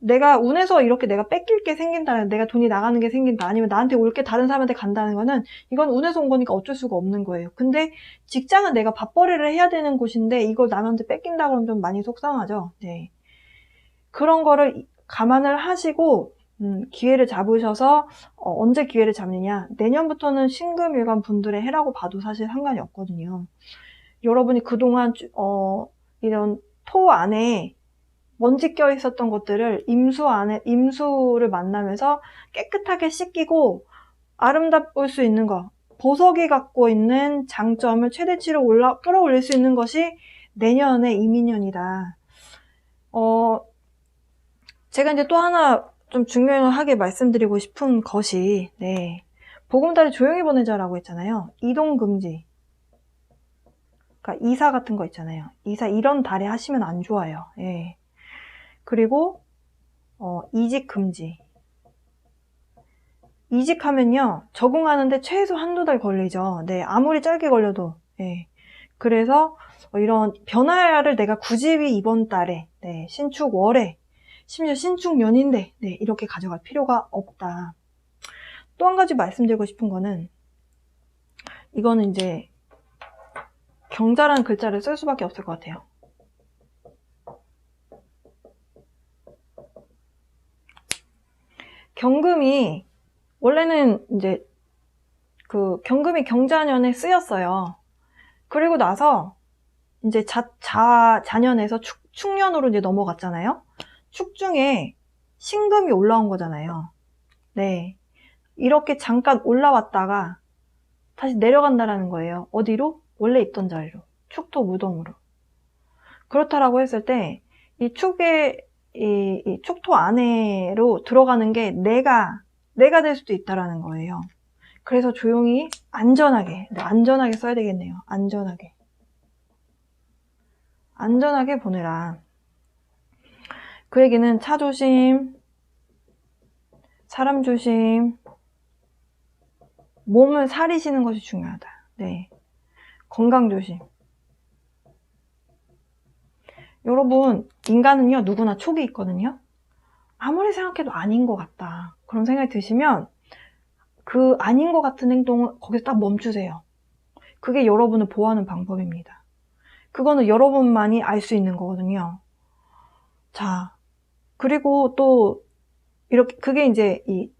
내가 운에서 이렇게 내가 뺏길 게 생긴다, 내가 돈이 나가는 게 생긴다, 아니면 나한테 올 게 다른 사람한테 간다는 거는 이건 운에서 온 거니까 어쩔 수가 없는 거예요. 근데 직장은 내가 밥벌이를 해야 되는 곳인데 이걸 남한테 뺏긴다 그러면 좀 많이 속상하죠. 네. 그런 거를 감안을 하시고 기회를 잡으셔서 언제 기회를 잡느냐, 내년부터는 신금일간 분들의 해라고 봐도 사실 상관이 없거든요. 여러분이 그동안 이런 토 안에 먼지 껴 있었던 것들을 임수를 만나면서 깨끗하게 씻기고 아름다울 수 있는 거, 보석이 갖고 있는 장점을 최대치로 끌어올릴 수 있는 것이 내년의 이민년이다. 제가 이제 또 하나 좀 중요하게 말씀드리고 싶은 것이, 복음달에 조용히 보내자라고 했잖아요. 이동금지. 그러니까 이사 같은 거 있잖아요. 이사 이런 달에 하시면 안 좋아요. 예. 그리고 이직금지. 이직하면요, 적응하는데 최소 한두 달 걸리죠. 네, 아무리 짧게 걸려도. 예. 그래서 이런 변화를 내가 굳이 이번 달에, 신축월에, 심지어 신축년인데, 이렇게 가져갈 필요가 없다. 또 한 가지 말씀드리고 싶은 거는, 이거는 이제 경자라는 글자를 쓸 수밖에 없을 것 같아요. 경금이 원래는 이제 그 경금이 경자년에 쓰였어요. 그리고 나서 이제 자년에서 축년으로 이제 넘어갔잖아요. 축 중에 신금이 올라온 거잖아요. 네. 이렇게 잠깐 올라왔다가 다시 내려간다라는 거예요. 어디로? 원래 있던 자리로. 축토 무덤으로. 그렇다라고 했을 때, 이 축의, 이 축토 안으로 들어가는 게 내가 될 수도 있다라는 거예요. 그래서 조용히, 안전하게 써야 되겠네요. 안전하게 보내라. 그 얘기는 차 조심, 사람 조심, 몸을 사리시는 것이 중요하다. 네. 건강 조심. 여러분, 인간은요, 누구나 촉이 있거든요. 아무리 생각해도 아닌 것 같다. 그런 생각이 드시면 그 아닌 것 같은 행동을 거기서 딱 멈추세요. 그게 여러분을 보호하는 방법입니다. 그거는 여러분만이 알 수 있는 거거든요. 자, 그리고 또 이렇게 그게 이제 이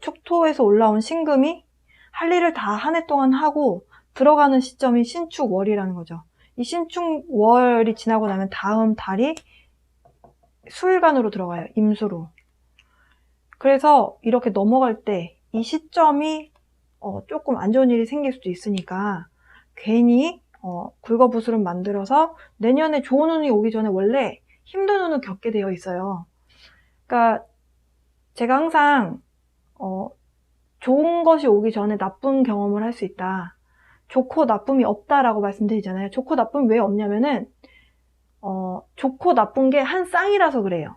축토에서 올라온 신금이 할 일을 다 한 해 동안 하고 들어가는 시점이 신축월이라는 거죠. 이 신축월이 지나고 나면 다음 달이 수일간으로 들어가요. 임수로. 그래서 이렇게 넘어갈 때 이 시점이 조금 안 좋은 일이 생길 수도 있으니까 괜히 굴거부스름 만들어서 내년에 좋은 운이 오기 전에 원래 힘든 운을 겪게 되어 있어요. 그러니까 제가 항상 좋은 것이 오기 전에 나쁜 경험을 할 수 있다. 좋고 나쁨이 없다라고 말씀드리잖아요. 좋고 나쁨이 왜 없냐면은 좋고 나쁜 게 한 쌍이라서 그래요.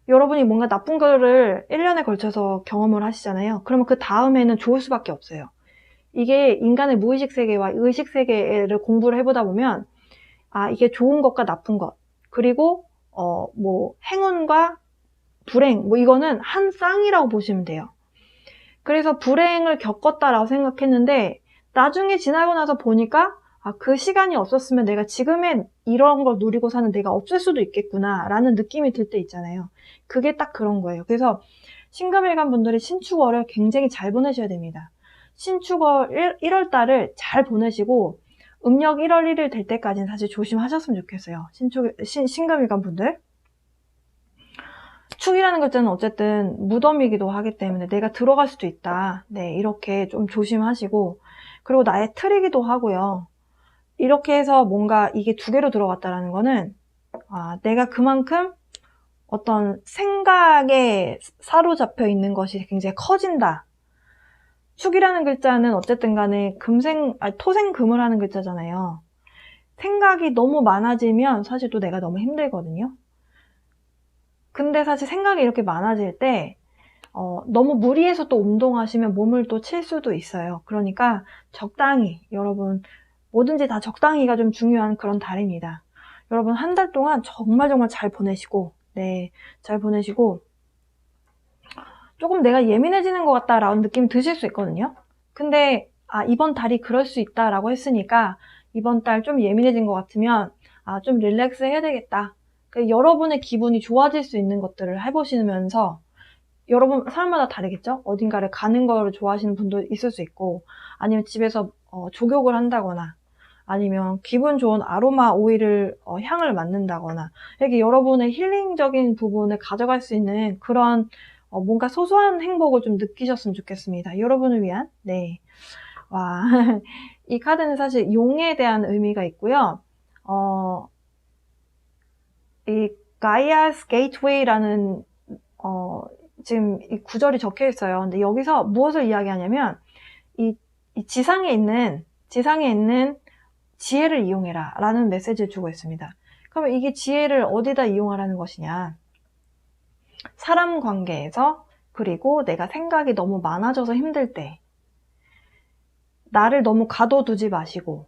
여러분이 뭔가 나쁜 거를 1년에 걸쳐서 경험을 하시잖아요. 그러면 그 다음에는 좋을 수밖에 없어요. 이게 인간의 무의식 세계와 의식 세계를 공부를 해보다 보면 이게 좋은 것과 나쁜 것 그리고 뭐 행운과 불행 이거는 한 쌍이라고 보시면 돼요. 그래서 불행을 겪었다라고 생각했는데 나중에 지나고 나서 보니까 그 시간이 없었으면 내가 지금의 이런 걸 누리고 사는 내가 없을 수도 있겠구나 라는 느낌이 들 때 있잖아요. 그게 딱 그런 거예요. 그래서 신금일간 분들이 신축월을 굉장히 잘 보내셔야 됩니다. 신축월 1월달을 잘 보내시고 음력 1월 1일 될 때까지는 사실 조심하셨으면 좋겠어요. 신금일간 분들. 축이라는 글자는 어쨌든 무덤이기도 하기 때문에 내가 들어갈 수도 있다. 네, 이렇게 좀 조심하시고 그리고 나의 틀이기도 하고요. 이렇게 해서 뭔가 이게 두 개로 들어갔다라는 거는 내가 그만큼 어떤 생각에 사로잡혀 있는 것이 굉장히 커진다. 축이라는 글자는 어쨌든 간에 토생금을 하는 글자잖아요. 생각이 너무 많아지면 사실 또 내가 너무 힘들거든요. 근데 사실 생각이 이렇게 많아질 때 너무 무리해서 또 운동하시면 몸을 또 칠 수도 있어요. 그러니까 적당히 여러분 뭐든지 다 적당히가 좀 중요한 그런 달입니다. 여러분 한 달 동안 정말 잘 보내시고 잘 보내시고 조금 내가 예민해지는 것 같다라는 느낌이 드실 수 있거든요. 근데 이번 달이 그럴 수 있다라고 했으니까 이번 달 좀 예민해진 것 같으면 좀 릴렉스 해야 되겠다. 여러분의 기분이 좋아질 수 있는 것들을 해보시면서 여러분 사람마다 다르겠죠? 어딘가를 가는 거를 좋아하시는 분도 있을 수 있고 아니면 집에서 족욕을 한다거나 아니면 기분 좋은 아로마 오일을 향을 맡는다거나 이렇게 여러분의 힐링적인 부분을 가져갈 수 있는 그런 뭔가 소소한 행복을 좀 느끼셨으면 좋겠습니다. 여러분을 위한 와, 이 카드는 사실 용에 대한 의미가 있고요. 이 가이아스 게이트웨이라는 지금 이 구절이 적혀 있어요. 근데 여기서 무엇을 이야기하냐면 이 지상에 있는 지혜를 이용해라 라는 메시지를 주고 있습니다. 그러면 이게 지혜를 어디다 이용하라는 것이냐? 사람 관계에서 그리고 내가 생각이 너무 많아져서 힘들 때 나를 너무 가둬두지 마시고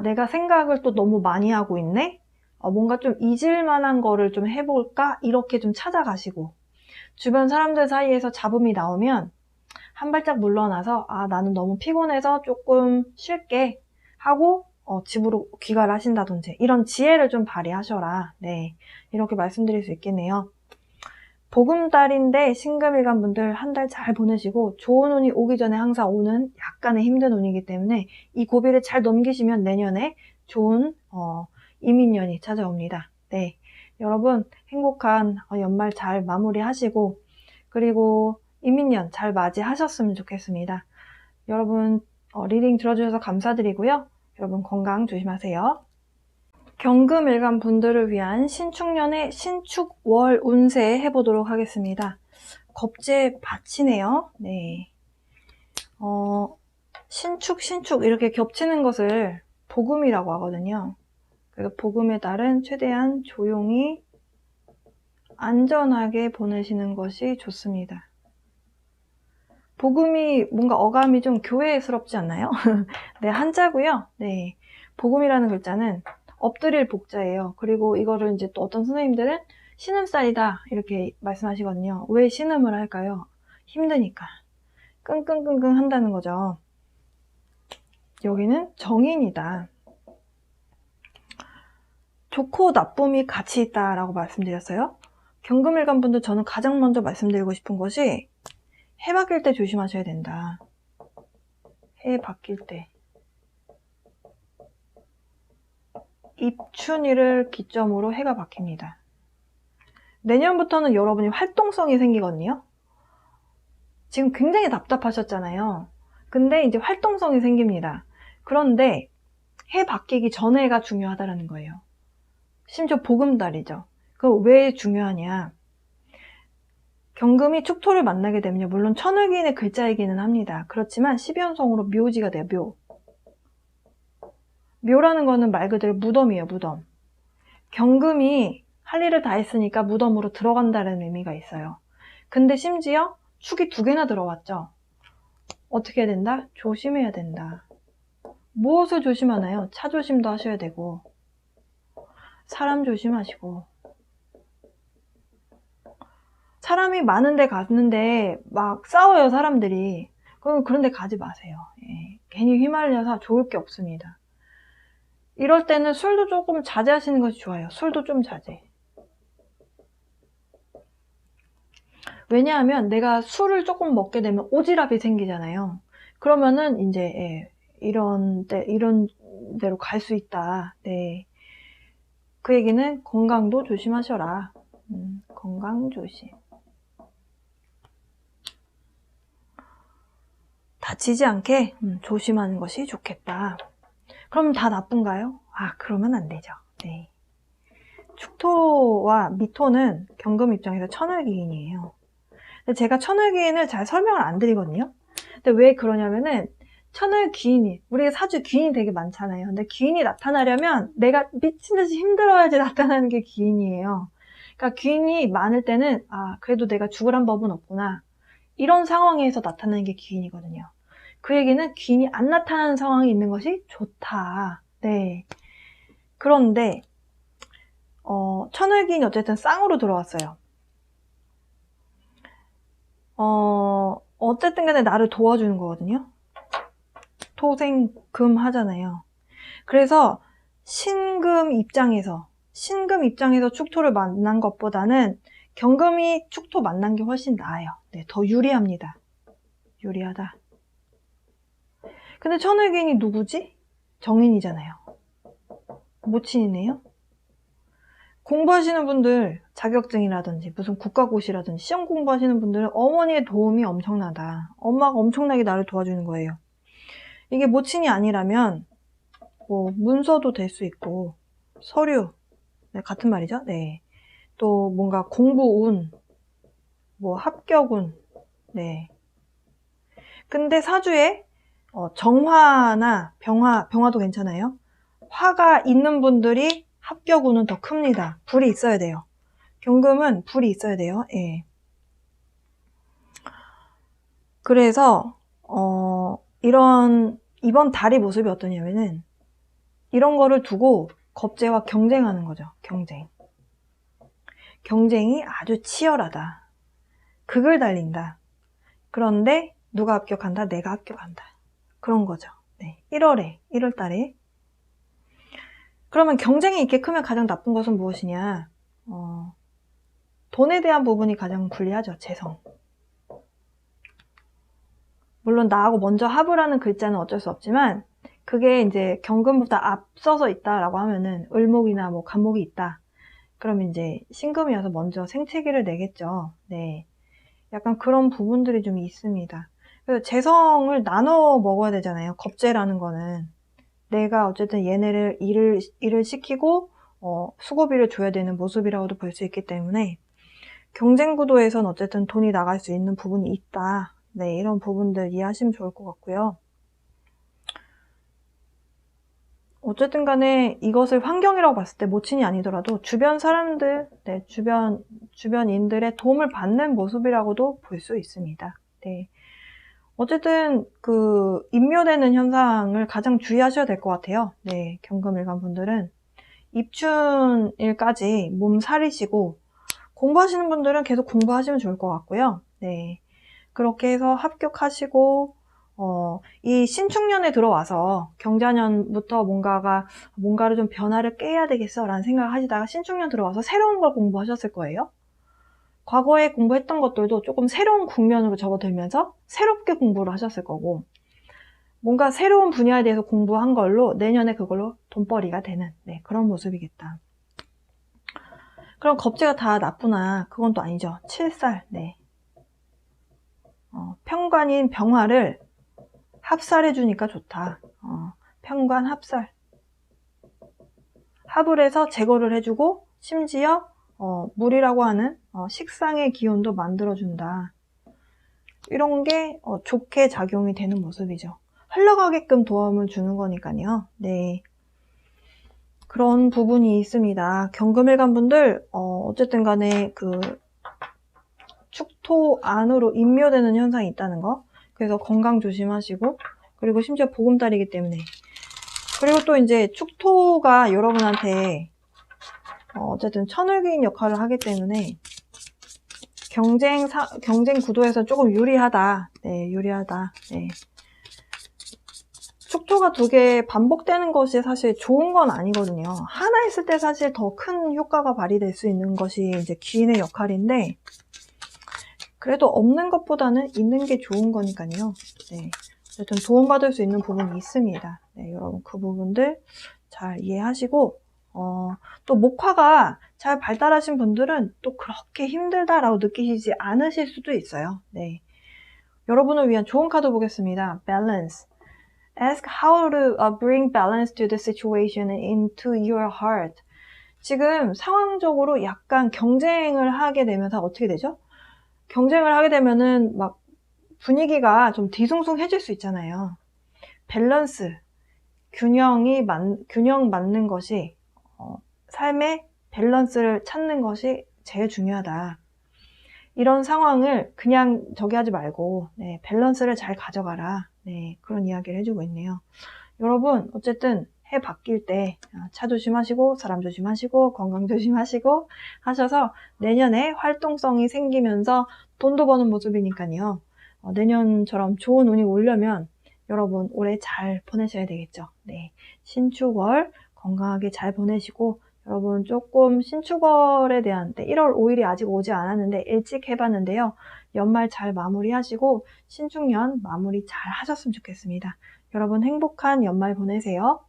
내가 생각을 또 너무 많이 하고 있네? 뭔가 좀 잊을 만한 거를 좀 해볼까? 이렇게 좀 찾아가시고 주변 사람들 사이에서 잡음이 나오면 한 발짝 물러나서 나는 너무 피곤해서 조금 쉴게 하고 집으로 귀가를 하신다든지 이런 지혜를 좀 발휘하셔라. 이렇게 말씀드릴 수 있겠네요. 보금달인데 신금일간 분들 한 달 잘 보내시고 좋은 운이 오기 전에 항상 오는 약간의 힘든 운이기 때문에 이 고비를 잘 넘기시면 내년에 좋은 이민년이 찾아옵니다. 네, 여러분 행복한 연말 잘 마무리하시고 그리고 이민년 잘 맞이하셨으면 좋겠습니다. 여러분 리딩 들어주셔서 감사드리고요. 여러분 건강 조심하세요. 경금일간 분들을 위한 신축년의 신축월 운세 해보도록 하겠습니다. 겁재 밭이네요. 네. 신축 이렇게 겹치는 것을 복음이라고 하거든요. 그래서 복음에 따른 최대한 조용히 안전하게 보내시는 것이 좋습니다. 복음이 뭔가 어감이 좀 교회스럽지 않나요? 네, 한자고요. 네, 복음이라는 글자는 엎드릴 복자예요. 그리고 이거를 이제 또 어떤 선생님들은 신음살이다 이렇게 말씀하시거든요. 왜 신음을 할까요? 힘드니까. 끙끙끙끙 한다는 거죠. 여기는 정인이다. 좋고 나쁨이 같이 있다라고 말씀드렸어요. 경금일간 분들 저는 가장 먼저 말씀드리고 싶은 것이 해 바뀔 때 조심하셔야 된다. 해 바뀔 때. 입춘일을 기점으로 해가 바뀝니다. 내년부터는 여러분이 활동성이 생기거든요. 지금 굉장히 답답하셨잖아요. 근데 이제 활동성이 생깁니다. 그런데 해 바뀌기 전에가 중요하다는 거예요. 심지어 보금달이죠. 그럼 왜 중요하냐? 경금이 축토를 만나게 되면요. 물론 천을기인의 글자이기는 합니다. 그렇지만 12연성으로 묘지가 돼요. 묘. 묘라는 거는 말 그대로 무덤이에요. 무덤. 경금이 할 일을 다 했으니까 무덤으로 들어간다는 의미가 있어요. 근데 심지어 축이 2개나 들어왔죠. 어떻게 해야 된다? 조심해야 된다. 무엇을 조심하나요? 차 조심도 하셔야 되고 사람 조심하시고 사람이 많은 데 갔는데 막 싸워요 사람들이. 그런 데 가지 마세요. 예. 괜히 휘말려서 좋을 게 없습니다. 이럴 때는 술도 조금 자제하시는 것이 좋아요. 술도 좀 자제. 왜냐하면 내가 술을 조금 먹게 되면 오지랖이 생기잖아요. 그러면은 이제 이런 데로 갈 수 있다. 네. 그 얘기는 건강도 조심하셔라. 건강 조심. 다치지 않게 조심하는 것이 좋겠다. 그럼 다 나쁜가요? 그러면 안 되죠. 네. 축토와 미토는 경금 입장에서 천을기인이에요. 근데 제가 천을기인을 잘 설명을 안 드리거든요. 근데 왜 그러냐면은 천을기인이, 우리가 사주 기인이 되게 많잖아요. 근데 기인이 나타나려면 내가 미친듯이 힘들어야지 나타나는 게 기인이에요. 그러니까 기인이 많을 때는 그래도 내가 죽으란 법은 없구나. 이런 상황에서 나타나는 게 기인이거든요. 그 얘기는 기인이 안 나타나는 상황이 있는 것이 좋다. 네. 그런데 천을기인이 어쨌든 쌍으로 들어왔어요. 어쨌든 간에 나를 도와주는 거거든요. 토생금 하잖아요. 그래서 신금 입장에서 축토를 만난 것보다는 경금이 축토 만난 게 훨씬 나아요. 네, 더 유리합니다. 유리하다. 근데 천을기인이 누구지? 정인이잖아요. 모친이네요. 공부하시는 분들, 자격증이라든지 무슨 국가고시라든지 시험 공부하시는 분들은 어머니의 도움이 엄청나다. 엄마가 엄청나게 나를 도와주는 거예요. 이게 모친이 아니라면 뭐 문서도 될 수 있고 서류, 네, 같은 말이죠. 네. 또 뭔가 공부운, 뭐 합격운, 네. 근데 사주에 정화나 병화도 괜찮아요. 화가 있는 분들이 합격운은 더 큽니다. 불이 있어야 돼요. 경금은 불이 있어야 돼요. 예. 그래서 이번 달의 모습이 어떠냐면은 이런 거를 두고 겁재와 경쟁하는 거죠. 경쟁이 아주 치열하다. 극을 달린다. 그런데 누가 합격한다? 내가 합격한다. 그런 거죠. 네. 1월 달에. 그러면 경쟁이 이렇게 크면 가장 나쁜 것은 무엇이냐? 돈에 대한 부분이 가장 불리하죠. 재성. 물론 나하고 먼저 합을 하는 글자는 어쩔 수 없지만 그게 이제 경금보다 앞서서 있다라고 하면은 을목이나 뭐 간목이 있다. 그럼 이제 신금이어서 먼저 생채기를 내겠죠. 네. 약간 그런 부분들이 좀 있습니다. 그래서 재성을 나눠 먹어야 되잖아요. 겁재라는 거는. 내가 어쨌든 얘네를 일을 시키고, 수고비를 줘야 되는 모습이라고도 볼 수 있기 때문에, 경쟁 구도에선 어쨌든 돈이 나갈 수 있는 부분이 있다. 네, 이런 부분들 이해하시면 좋을 것 같고요. 어쨌든 간에 이것을 환경이라고 봤을 때 모친이 아니더라도 주변 사람들, 네, 주변인들의 도움을 받는 모습이라고도 볼 수 있습니다. 네. 어쨌든 임묘되는 현상을 가장 주의하셔야 될 것 같아요. 네, 경금일간 분들은 입춘일까지 몸살이시고 공부하시는 분들은 계속 공부하시면 좋을 것 같고요. 네, 그렇게 해서 합격하시고 이 신축년에 들어와서 경자년부터 뭔가를 좀 변화를 깨야 되겠어 라는 생각을 하시다가 신축년 들어와서 새로운 걸 공부하셨을 거예요. 과거에 공부했던 것들도 조금 새로운 국면으로 접어들면서 새롭게 공부를 하셨을 거고, 뭔가 새로운 분야에 대해서 공부한 걸로 내년에 그걸로 돈벌이가 되는, 네, 그런 모습이겠다. 그럼 겁재가 다 나쁘나? 그건 또 아니죠. 7살, 네. 평관인 병화를 합살해주니까 좋다. 평관 합살. 합을 해서 제거를 해주고, 심지어 물이라고 하는 식상의 기운도 만들어준다. 이런 게 좋게 작용이 되는 모습이죠. 흘러가게끔 도움을 주는 거니까요. 네, 그런 부분이 있습니다. 경금일간 분들 어쨌든 간에 축토 안으로 인묘되는 현상이 있다는 거. 그래서 건강 조심하시고, 그리고 심지어 보금달이기 때문에, 그리고 또 이제 축토가 여러분한테 어쨌든 천을기인 역할을 하기 때문에 경쟁 구도에서 조금 유리하다. 네, 유리하다. 네. 축토가 2개 반복되는 것이 사실 좋은 건 아니거든요. 하나 있을 때 사실 더 큰 효과가 발휘될 수 있는 것이 이제 기인의 역할인데, 그래도 없는 것보다는 있는 게 좋은 거니까요. 네. 어쨌든 도움받을 수 있는 부분이 있습니다. 네, 여러분 그 부분들 잘 이해하시고, 또 목화가 잘 발달하신 분들은 또 그렇게 힘들다라고 느끼시지 않으실 수도 있어요. 네. 여러분을 위한 좋은 카드 보겠습니다. Balance. Ask how to bring balance to the situation and into your heart. 지금 상황적으로 약간 경쟁을 하게 되면서 어떻게 되죠? 경쟁을 하게 되면은 막 분위기가 좀 뒤숭숭해질 수 있잖아요. 밸런스, 균형 맞는 것이 삶의 밸런스를 찾는 것이 제일 중요하다. 이런 상황을 그냥 저기 하지 말고, 네, 밸런스를 잘 가져가라. 네, 그런 이야기를 해주고 있네요. 여러분, 어쨌든 해 바뀔 때 차 조심하시고, 사람 조심하시고, 건강 조심하시고 하셔서 내년에 활동성이 생기면서 돈도 버는 모습이니까요. 내년처럼 좋은 운이 오려면 여러분 올해 잘 보내셔야 되겠죠. 네, 신축월 건강하게 잘 보내시고, 여러분 조금 신축월에 대한 1월 5일이 아직 오지 않았는데 일찍 해봤는데요. 연말 잘 마무리하시고 신축년 마무리 잘 하셨으면 좋겠습니다. 여러분 행복한 연말 보내세요.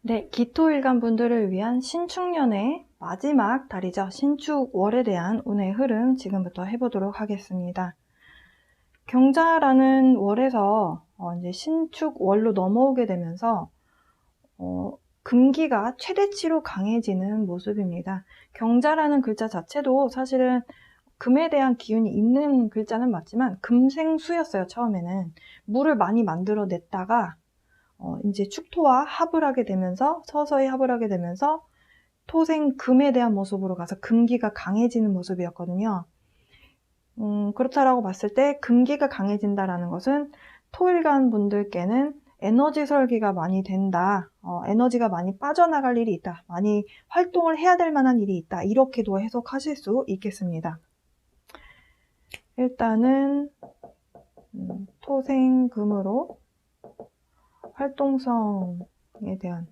네, 기토일간 분들을 위한 신축년의 마지막 달이죠. 신축월에 대한 운의 흐름 지금부터 해보도록 하겠습니다. 경자라는 월에서 이제 신축월로 넘어오게 되면서 금기가 최대치로 강해지는 모습입니다. 경자라는 글자 자체도 사실은 금에 대한 기운이 있는 글자는 맞지만 금생수였어요. 처음에는 물을 많이 만들어냈다가 이제 축토와 합을 하게 되면서 서서히 합을 하게 되면서 토생금에 대한 모습으로 가서 금기가 강해지는 모습이었거든요. 그렇다라고 봤을 때 금기가 강해진다라는 것은 토일간 분들께는 에너지 설기가 많이 된다. 에너지가 많이 빠져나갈 일이 있다. 많이 활동을 해야 될 만한 일이 있다. 이렇게도 해석하실 수 있겠습니다. 일단은 토생금으로 활동성에 대한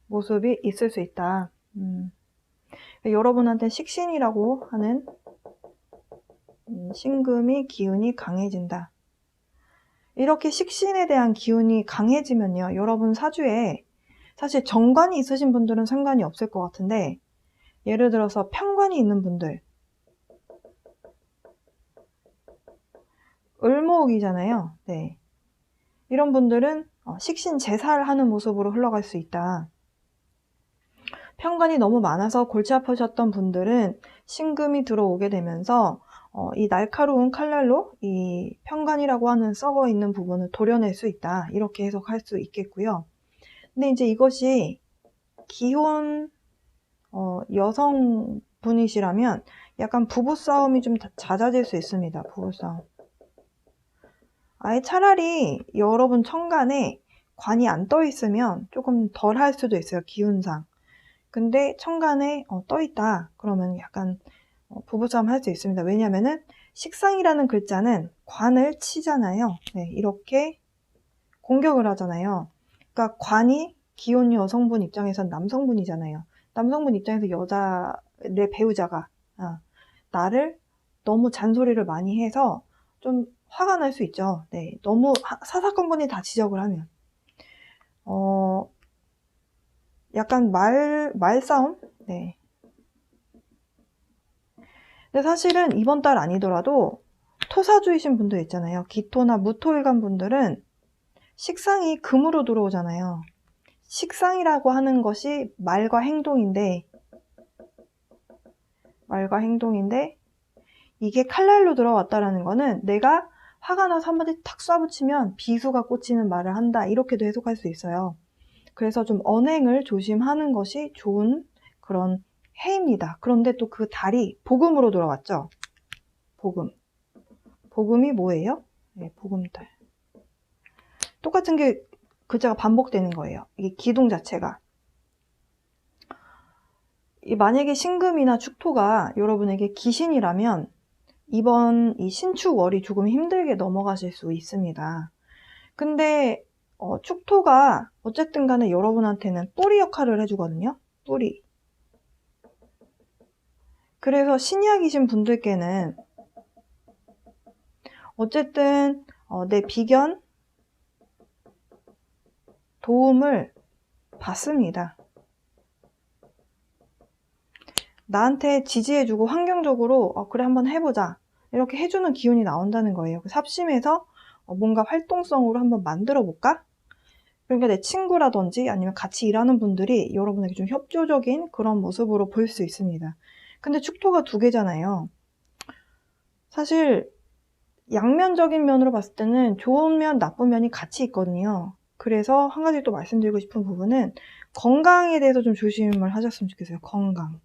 모습이 있을 수 있다. 여러분한테 식신이라고 하는 신금이 기운이 강해진다. 이렇게 식신에 대한 기운이 강해지면요, 여러분 사주에 사실 정관이 있으신 분들은 상관이 없을 것 같은데 예를 들어서 편관이 있는 분들, 을목이잖아요. 네. 이런 분들은 식신제살하는 모습으로 흘러갈 수 있다. 편관이 너무 많아서 골치 아프셨던 분들은 신금이 들어오게 되면서 이 날카로운 칼날로 이 편관이라고 하는 썩어 있는 부분을 도려낼 수 있다. 이렇게 해석할 수 있겠고요. 근데 이제 이것이 기혼 여성분이시라면 약간 부부싸움이 좀 잦아질 수 있습니다. 부부싸움. 아예 차라리 여러분 천간에 관이 안 떠 있으면 조금 덜 할 수도 있어요. 기운상. 근데 천간에 떠 있다. 그러면 약간 부부싸움 할 수 있습니다. 왜냐면은 식상이라는 글자는 관을 치잖아요. 네, 이렇게 공격을 하잖아요. 그러니까 관이 기혼 여성분 입장에선 남성분이잖아요. 남성분 입장에서 여자, 내 배우자가 나를 너무 잔소리를 많이 해서 좀 화가 날 수 있죠. 네, 너무 사사건건이 다 지적을 하면. 약간 말싸움? 네. 근데 사실은 이번 달 아니더라도 토사주이신 분들 있잖아요. 기토나 무토일간 분들은 식상이 금으로 들어오잖아요. 식상이라고 하는 것이 말과 행동인데 이게 칼날로 들어왔다라는 거는 내가 화가 나서 한마디 탁 쏴붙이면 비수가 꽂히는 말을 한다. 이렇게도 해석할 수 있어요. 그래서 좀 언행을 조심하는 것이 좋은 그런 해입니다. 그런데 또 그 달이 복음으로 들어왔죠. 복음이 뭐예요? 네, 복음달. 똑같은 게 글자가 반복되는 거예요. 이게 기둥 자체가. 만약에 신금이나 축토가 여러분에게 기신이라면 이번 이 신축월이 조금 힘들게 넘어가실 수 있습니다. 근데 축토가 어쨌든 간에 여러분한테는 뿌리 역할을 해주거든요. 뿌리. 그래서 신약이신 분들께는 어쨌든 내 비견 도움을 받습니다. 나한테 지지해주고 환경적으로 그래 한번 해보자 이렇게 해주는 기운이 나온다는 거예요. 삽심해서 뭔가 활동성으로 한번 만들어 볼까? 그러니까 내 친구라든지 아니면 같이 일하는 분들이 여러분에게 좀 협조적인 그런 모습으로 보일 수 있습니다. 근데 축토가 2개잖아요. 사실 양면적인 면으로 봤을 때는 좋은 면, 나쁜 면이 같이 있거든요. 그래서 한 가지 또 말씀드리고 싶은 부분은 건강에 대해서 좀 조심을 하셨으면 좋겠어요. 건강.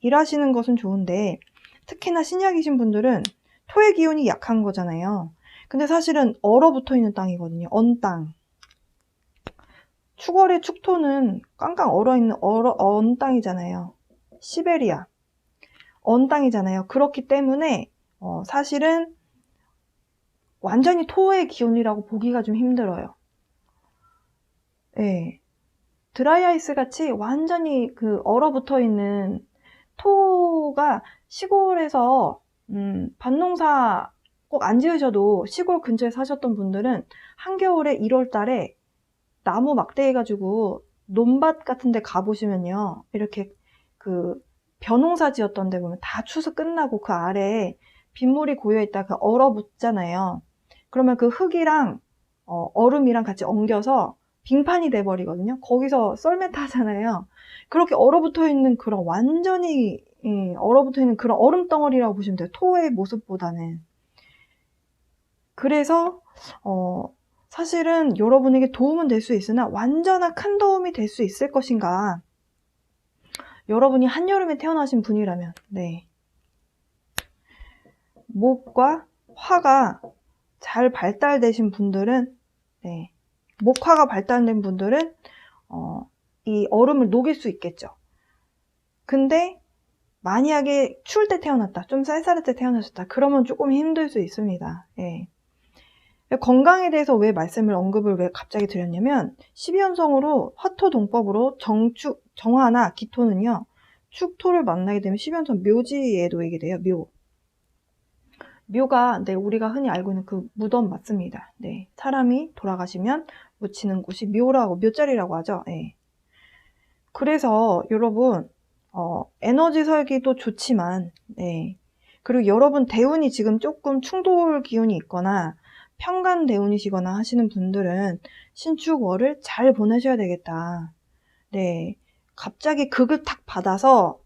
일하시는 것은 좋은데 특히나 신약이신 분들은 토의 기운이 약한 거잖아요. 근데 사실은 얼어붙어 있는 땅이거든요. 언 땅. 축월의 축토는 깡깡 얼어있는 언 땅이잖아요. 시베리아. 언 땅이잖아요. 그렇기 때문에 사실은 완전히 토의 기운이라고 보기가 좀 힘들어요. 네. 드라이아이스 같이 완전히 그 얼어붙어 있는 토가 시골에서 밭농사 꼭 안 지으셔도 시골 근처에 사셨던 분들은 한겨울에 1월 달에 나무 막대 해가지고 논밭 같은 데 가보시면요. 이렇게 그 벼농사 지었던 데 보면 다 추수 끝나고 그 아래에 빗물이 고여있다가 얼어붙잖아요. 그러면 그 흙이랑 얼음이랑 같이 엉겨서 빙판이 돼버리거든요. 거기서 썰매 타잖아요. 그렇게 얼어붙어 있는 그런 완전히 얼어붙어 있는 그런 얼음 덩어리라고 보시면 돼요. 토의 모습보다는. 그래서 사실은 여러분에게 도움은 될 수 있으나 완전한 큰 도움이 될 수 있을 것인가? 여러분이 한여름에 태어나신 분이라면 네. 목과 화가 잘 발달되신 분들은 네. 목화가 발달된 분들은 이 얼음을 녹일 수 있겠죠. 근데 만약에 추울 때 태어났다, 좀 쌀쌀할 때 태어나셨다, 그러면 조금 힘들 수 있습니다. 예. 건강에 대해서 왜 말씀을 언급을 왜 갑자기 드렸냐면 12연성으로 화토동법으로 정화나 기토는요. 축토를 만나게 되면 12연성 묘지에 놓이게 돼요. 묘가 네, 우리가 흔히 알고 있는 그 무덤 맞습니다. 네, 사람이 돌아가시면 묻히는 곳이 묘자리라고 하죠. 네. 그래서 여러분 에너지 설기도 좋지만, 네. 그리고 여러분 대운이 지금 조금 충돌 기운이 있거나 편관 대운이시거나 하시는 분들은 신축월을 잘 보내셔야 되겠다. 네. 갑자기 극을 탁 받아서,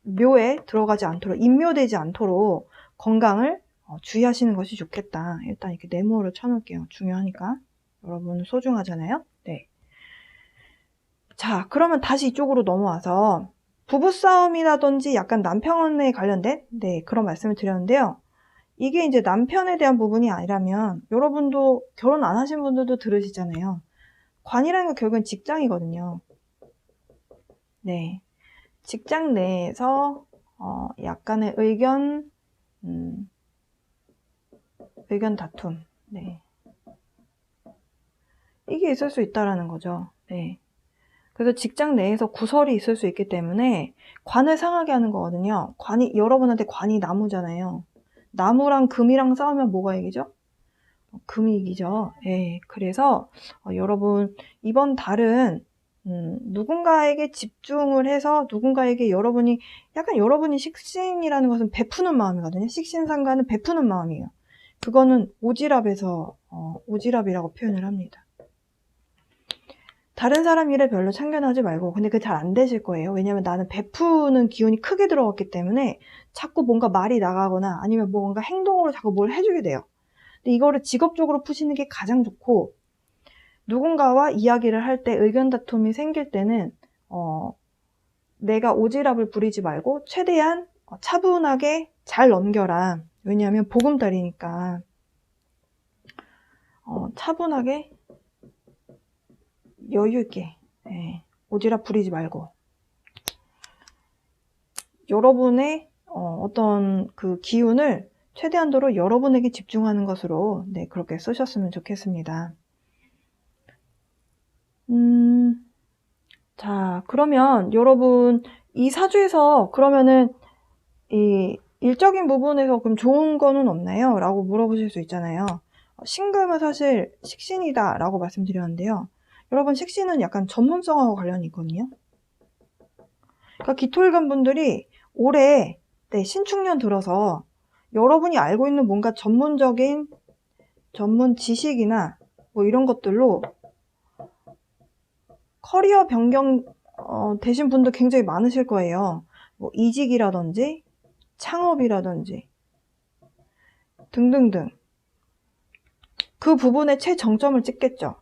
묘에 들어가지 않도록, 인묘되지 않도록 건강을 주의하시는 것이 좋겠다. 일단 이렇게 네모를 쳐놓을게요. 중요하니까. 여러분 소중하잖아요. 네. 자, 그러면 다시 이쪽으로 넘어와서 부부싸움이라든지 약간 남편에 관련된 그런 말씀을 드렸는데요. 이게 이제 남편에 대한 부분이 아니라면 여러분도 결혼 안 하신 분들도 들으시잖아요. 관이라는 건 결국은 직장이거든요. 네. 직장 내에서 약간의 의견 다툼. 네. 이게 있을 수 있다라는 거죠. 네. 그래서 직장 내에서 구설이 있을 수 있기 때문에 관을 상하게 하는 거거든요. 여러분한테 관이 나무잖아요. 나무랑 금이랑 싸우면 뭐가 이기죠? 금이 이기죠. 예. 그래서 여러분 이번 달은 누군가에게 집중을 해서 누군가에게 여러분이 식신이라는 것은 베푸는 마음이거든요. 식신상가는 베푸는 마음이에요. 그거는 오지랖에서 오지랖이라고 표현을 합니다. 다른 사람 일에 별로 참견하지 말고, 근데 그게 잘 안 되실 거예요. 왜냐면 나는 베푸는 기운이 크게 들어갔기 때문에 자꾸 뭔가 말이 나가거나 아니면 뭔가 행동으로 자꾸 뭘 해주게 돼요. 근데 이거를 직업적으로 푸시는 게 가장 좋고, 누군가와 이야기를 할 때 의견 다툼이 생길 때는 내가 오지랖을 부리지 말고 최대한 차분하게 잘 넘겨라. 왜냐하면 보금달이니까 차분하게 여유있게 오지랖 부리지 말고 여러분의 어떤 그 기운을 최대한도로 여러분에게 집중하는 것으로 그렇게 쓰셨으면 좋겠습니다. 자, 그러면 여러분 이 사주에서 그러면은 이 일적인 부분에서 그럼 좋은 거는 없나요? 라고 물어보실 수 있잖아요. 신금은 사실 식신이다 라고 말씀드렸는데요. 여러분 식신은 약간 전문성하고 관련이 있거든요. 그러니까 기토일간 분들이 올해 신축년 들어서 여러분이 알고 있는 뭔가 전문 지식이나 뭐 이런 것들로 커리어 변경 되신 분도 굉장히 많으실 거예요. 뭐 이직이라든지 창업이라든지 등등등 그 부분에 최정점을 찍겠죠.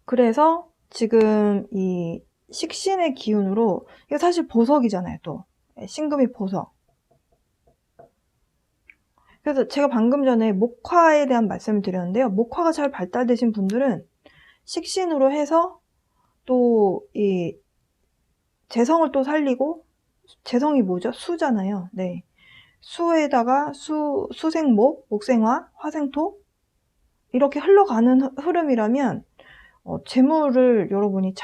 그래서 지금 이 식신의 기운으로, 이게 사실 보석이잖아요. 또 신금이 보석. 그래서 제가 방금 전에 목화에 대한 말씀을 드렸는데요. 목화가 잘 발달되신 분들은 식신으로 해서 또 이 재성을 또 살리고, 재성이 뭐죠? 수잖아요. 네. 수에다가 수생목, 목생화, 화생토 이렇게 흘러가는 흐름이라면 재물을 여러분이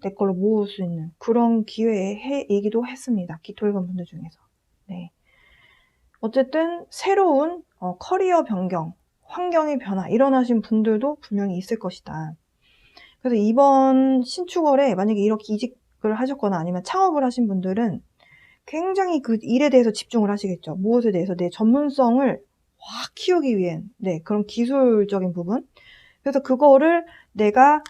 내 걸로 모을 수 있는 그런 기회의 해이기도 했습니다. 기토일간 분들 중에서. 네. 어쨌든 새로운 커리어 변경, 환경의 변화 일어나신 분들도 분명히 있을 것이다. 그래서 이번 신축월에 만약에 이렇게 이직을 하셨거나 아니면 창업을 하신 분들은 굉장히 그 일에 대해서 집중을 하시겠죠. 무엇에 대해서 내 전문성을 확 키우기 위한 그런 기술적인 부분. 그래서 그거를 내가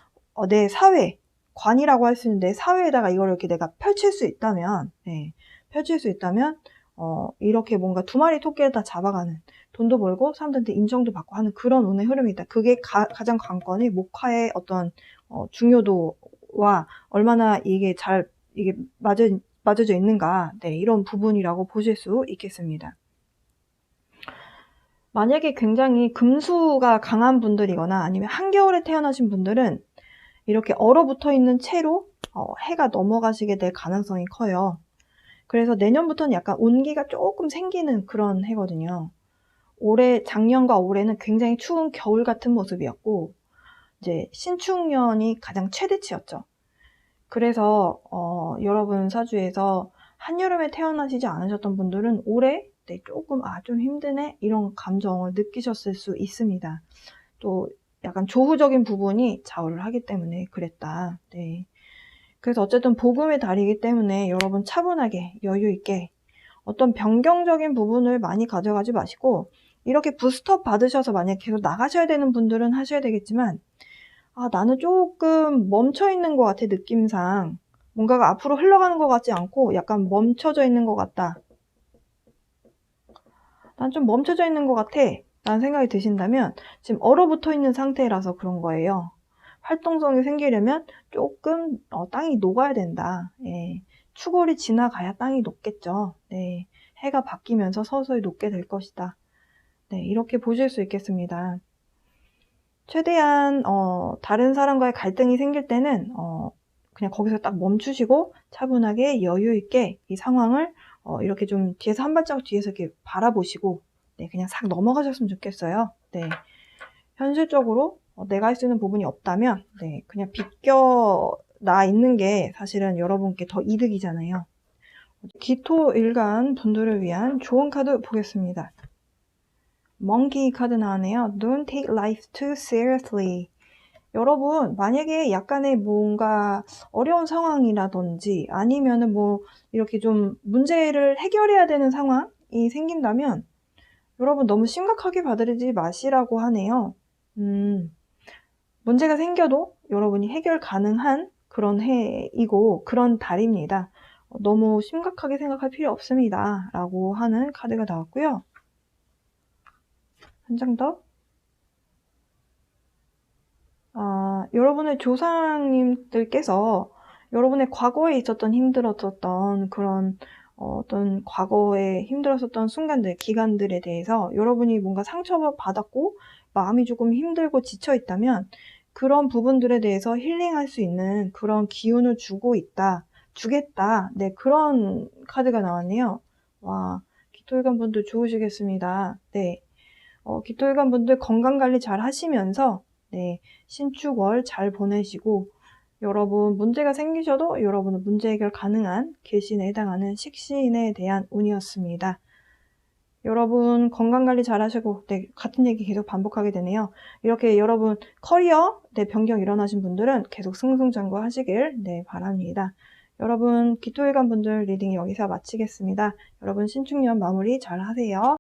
내 사회, 관이라고 할 수 있는 내 사회에다가 이걸 이렇게 내가 펼칠 수 있다면 이렇게 뭔가 두 마리 토끼를 다 잡아가는, 돈도 벌고 사람들한테 인정도 받고 하는 그런 운의 흐름이 있다. 그게 가장 관건이 목화의 어떤 중요도와 얼마나 이게 맞아져 있는가, 이런 부분이라고 보실 수 있겠습니다. 만약에 굉장히 금수가 강한 분들이거나 아니면 한겨울에 태어나신 분들은 이렇게 얼어붙어 있는 채로 해가 넘어가시게 될 가능성이 커요. 그래서 내년부터는 약간 온기가 조금 생기는 그런 해거든요. 작년과 올해는 굉장히 추운 겨울 같은 모습이었고, 이제 신축년이 가장 최대치였죠. 그래서 여러분 사주에서 한여름에 태어나시지 않으셨던 분들은 올해 조금 좀 힘드네 이런 감정을 느끼셨을 수 있습니다. 또 약간 조후적인 부분이 좌우를 하기 때문에 그랬다. 그래서 어쨌든 복음의 달이기 때문에 여러분 차분하게 여유 있게 어떤 변경적인 부분을 많이 가져가지 마시고 이렇게 부스트업 받으셔서 만약에 계속 나가셔야 되는 분들은 하셔야 되겠지만 나는 조금 멈춰 있는 것 같아 느낌상 뭔가가 앞으로 흘러가는 것 같지 않고 약간 멈춰져 있는 것 같다. 난 좀 멈춰져 있는 것 같아 라는 생각이 드신다면 지금 얼어붙어 있는 상태라서 그런 거예요. 활동성이 생기려면 조금 땅이 녹아야 된다. 예. 추골이 지나가야 땅이 녹겠죠. 네. 해가 바뀌면서 서서히 녹게 될 것이다. 네, 이렇게 보실 수 있겠습니다. 최대한 다른 사람과의 갈등이 생길 때는 그냥 거기서 딱 멈추시고 차분하게 여유 있게 이 상황을 이렇게 좀 뒤에서 한 발자국 뒤에서 이렇게 바라보시고 네, 그냥 싹 넘어가셨으면 좋겠어요. 네. 현실적으로 내가 할 수 있는 부분이 없다면 네, 그냥 비껴나 있는 게 사실은 여러분께 더 이득이잖아요. 기토 일간 분들을 위한 좋은 카드 보겠습니다. 멍키 카드 나왔네요. Don't take life too seriously. 여러분 만약에 약간의 뭔가 어려운 상황이라든지 아니면은 뭐 이렇게 좀 문제를 해결해야 되는 상황이 생긴다면 여러분 너무 심각하게 받아들이지 마시라고 하네요. 문제가 생겨도 여러분이 해결 가능한 그런 해이고 그런 달입니다. 너무 심각하게 생각할 필요 없습니다. 라고 하는 카드가 나왔고요. 한 장 더. 여러분의 조상님들께서 여러분의 과거에 있었던 힘들었었던 그런 어떤 과거에 힘들었었던 순간들, 기간들에 대해서 여러분이 뭔가 상처받았고 마음이 조금 힘들고 지쳐 있다면 그런 부분들에 대해서 힐링할 수 있는 그런 기운을 주겠다. 네, 그런 카드가 나왔네요. 와, 기토일관 분들 좋으시겠습니다. 네. 기토일관 분들 건강관리 잘 하시면서 네, 신축월 잘 보내시고 여러분 문제가 생기셔도 여러분은 문제 해결 가능한 계신에 해당하는 식신에 대한 운이었습니다. 여러분 건강관리 잘 하시고 네, 같은 얘기 계속 반복하게 되네요. 이렇게 여러분 커리어 네, 변경 일어나신 분들은 계속 승승장구하시길 네, 바랍니다. 여러분 기토일관 분들 리딩 여기서 마치겠습니다. 여러분 신축년 마무리 잘 하세요.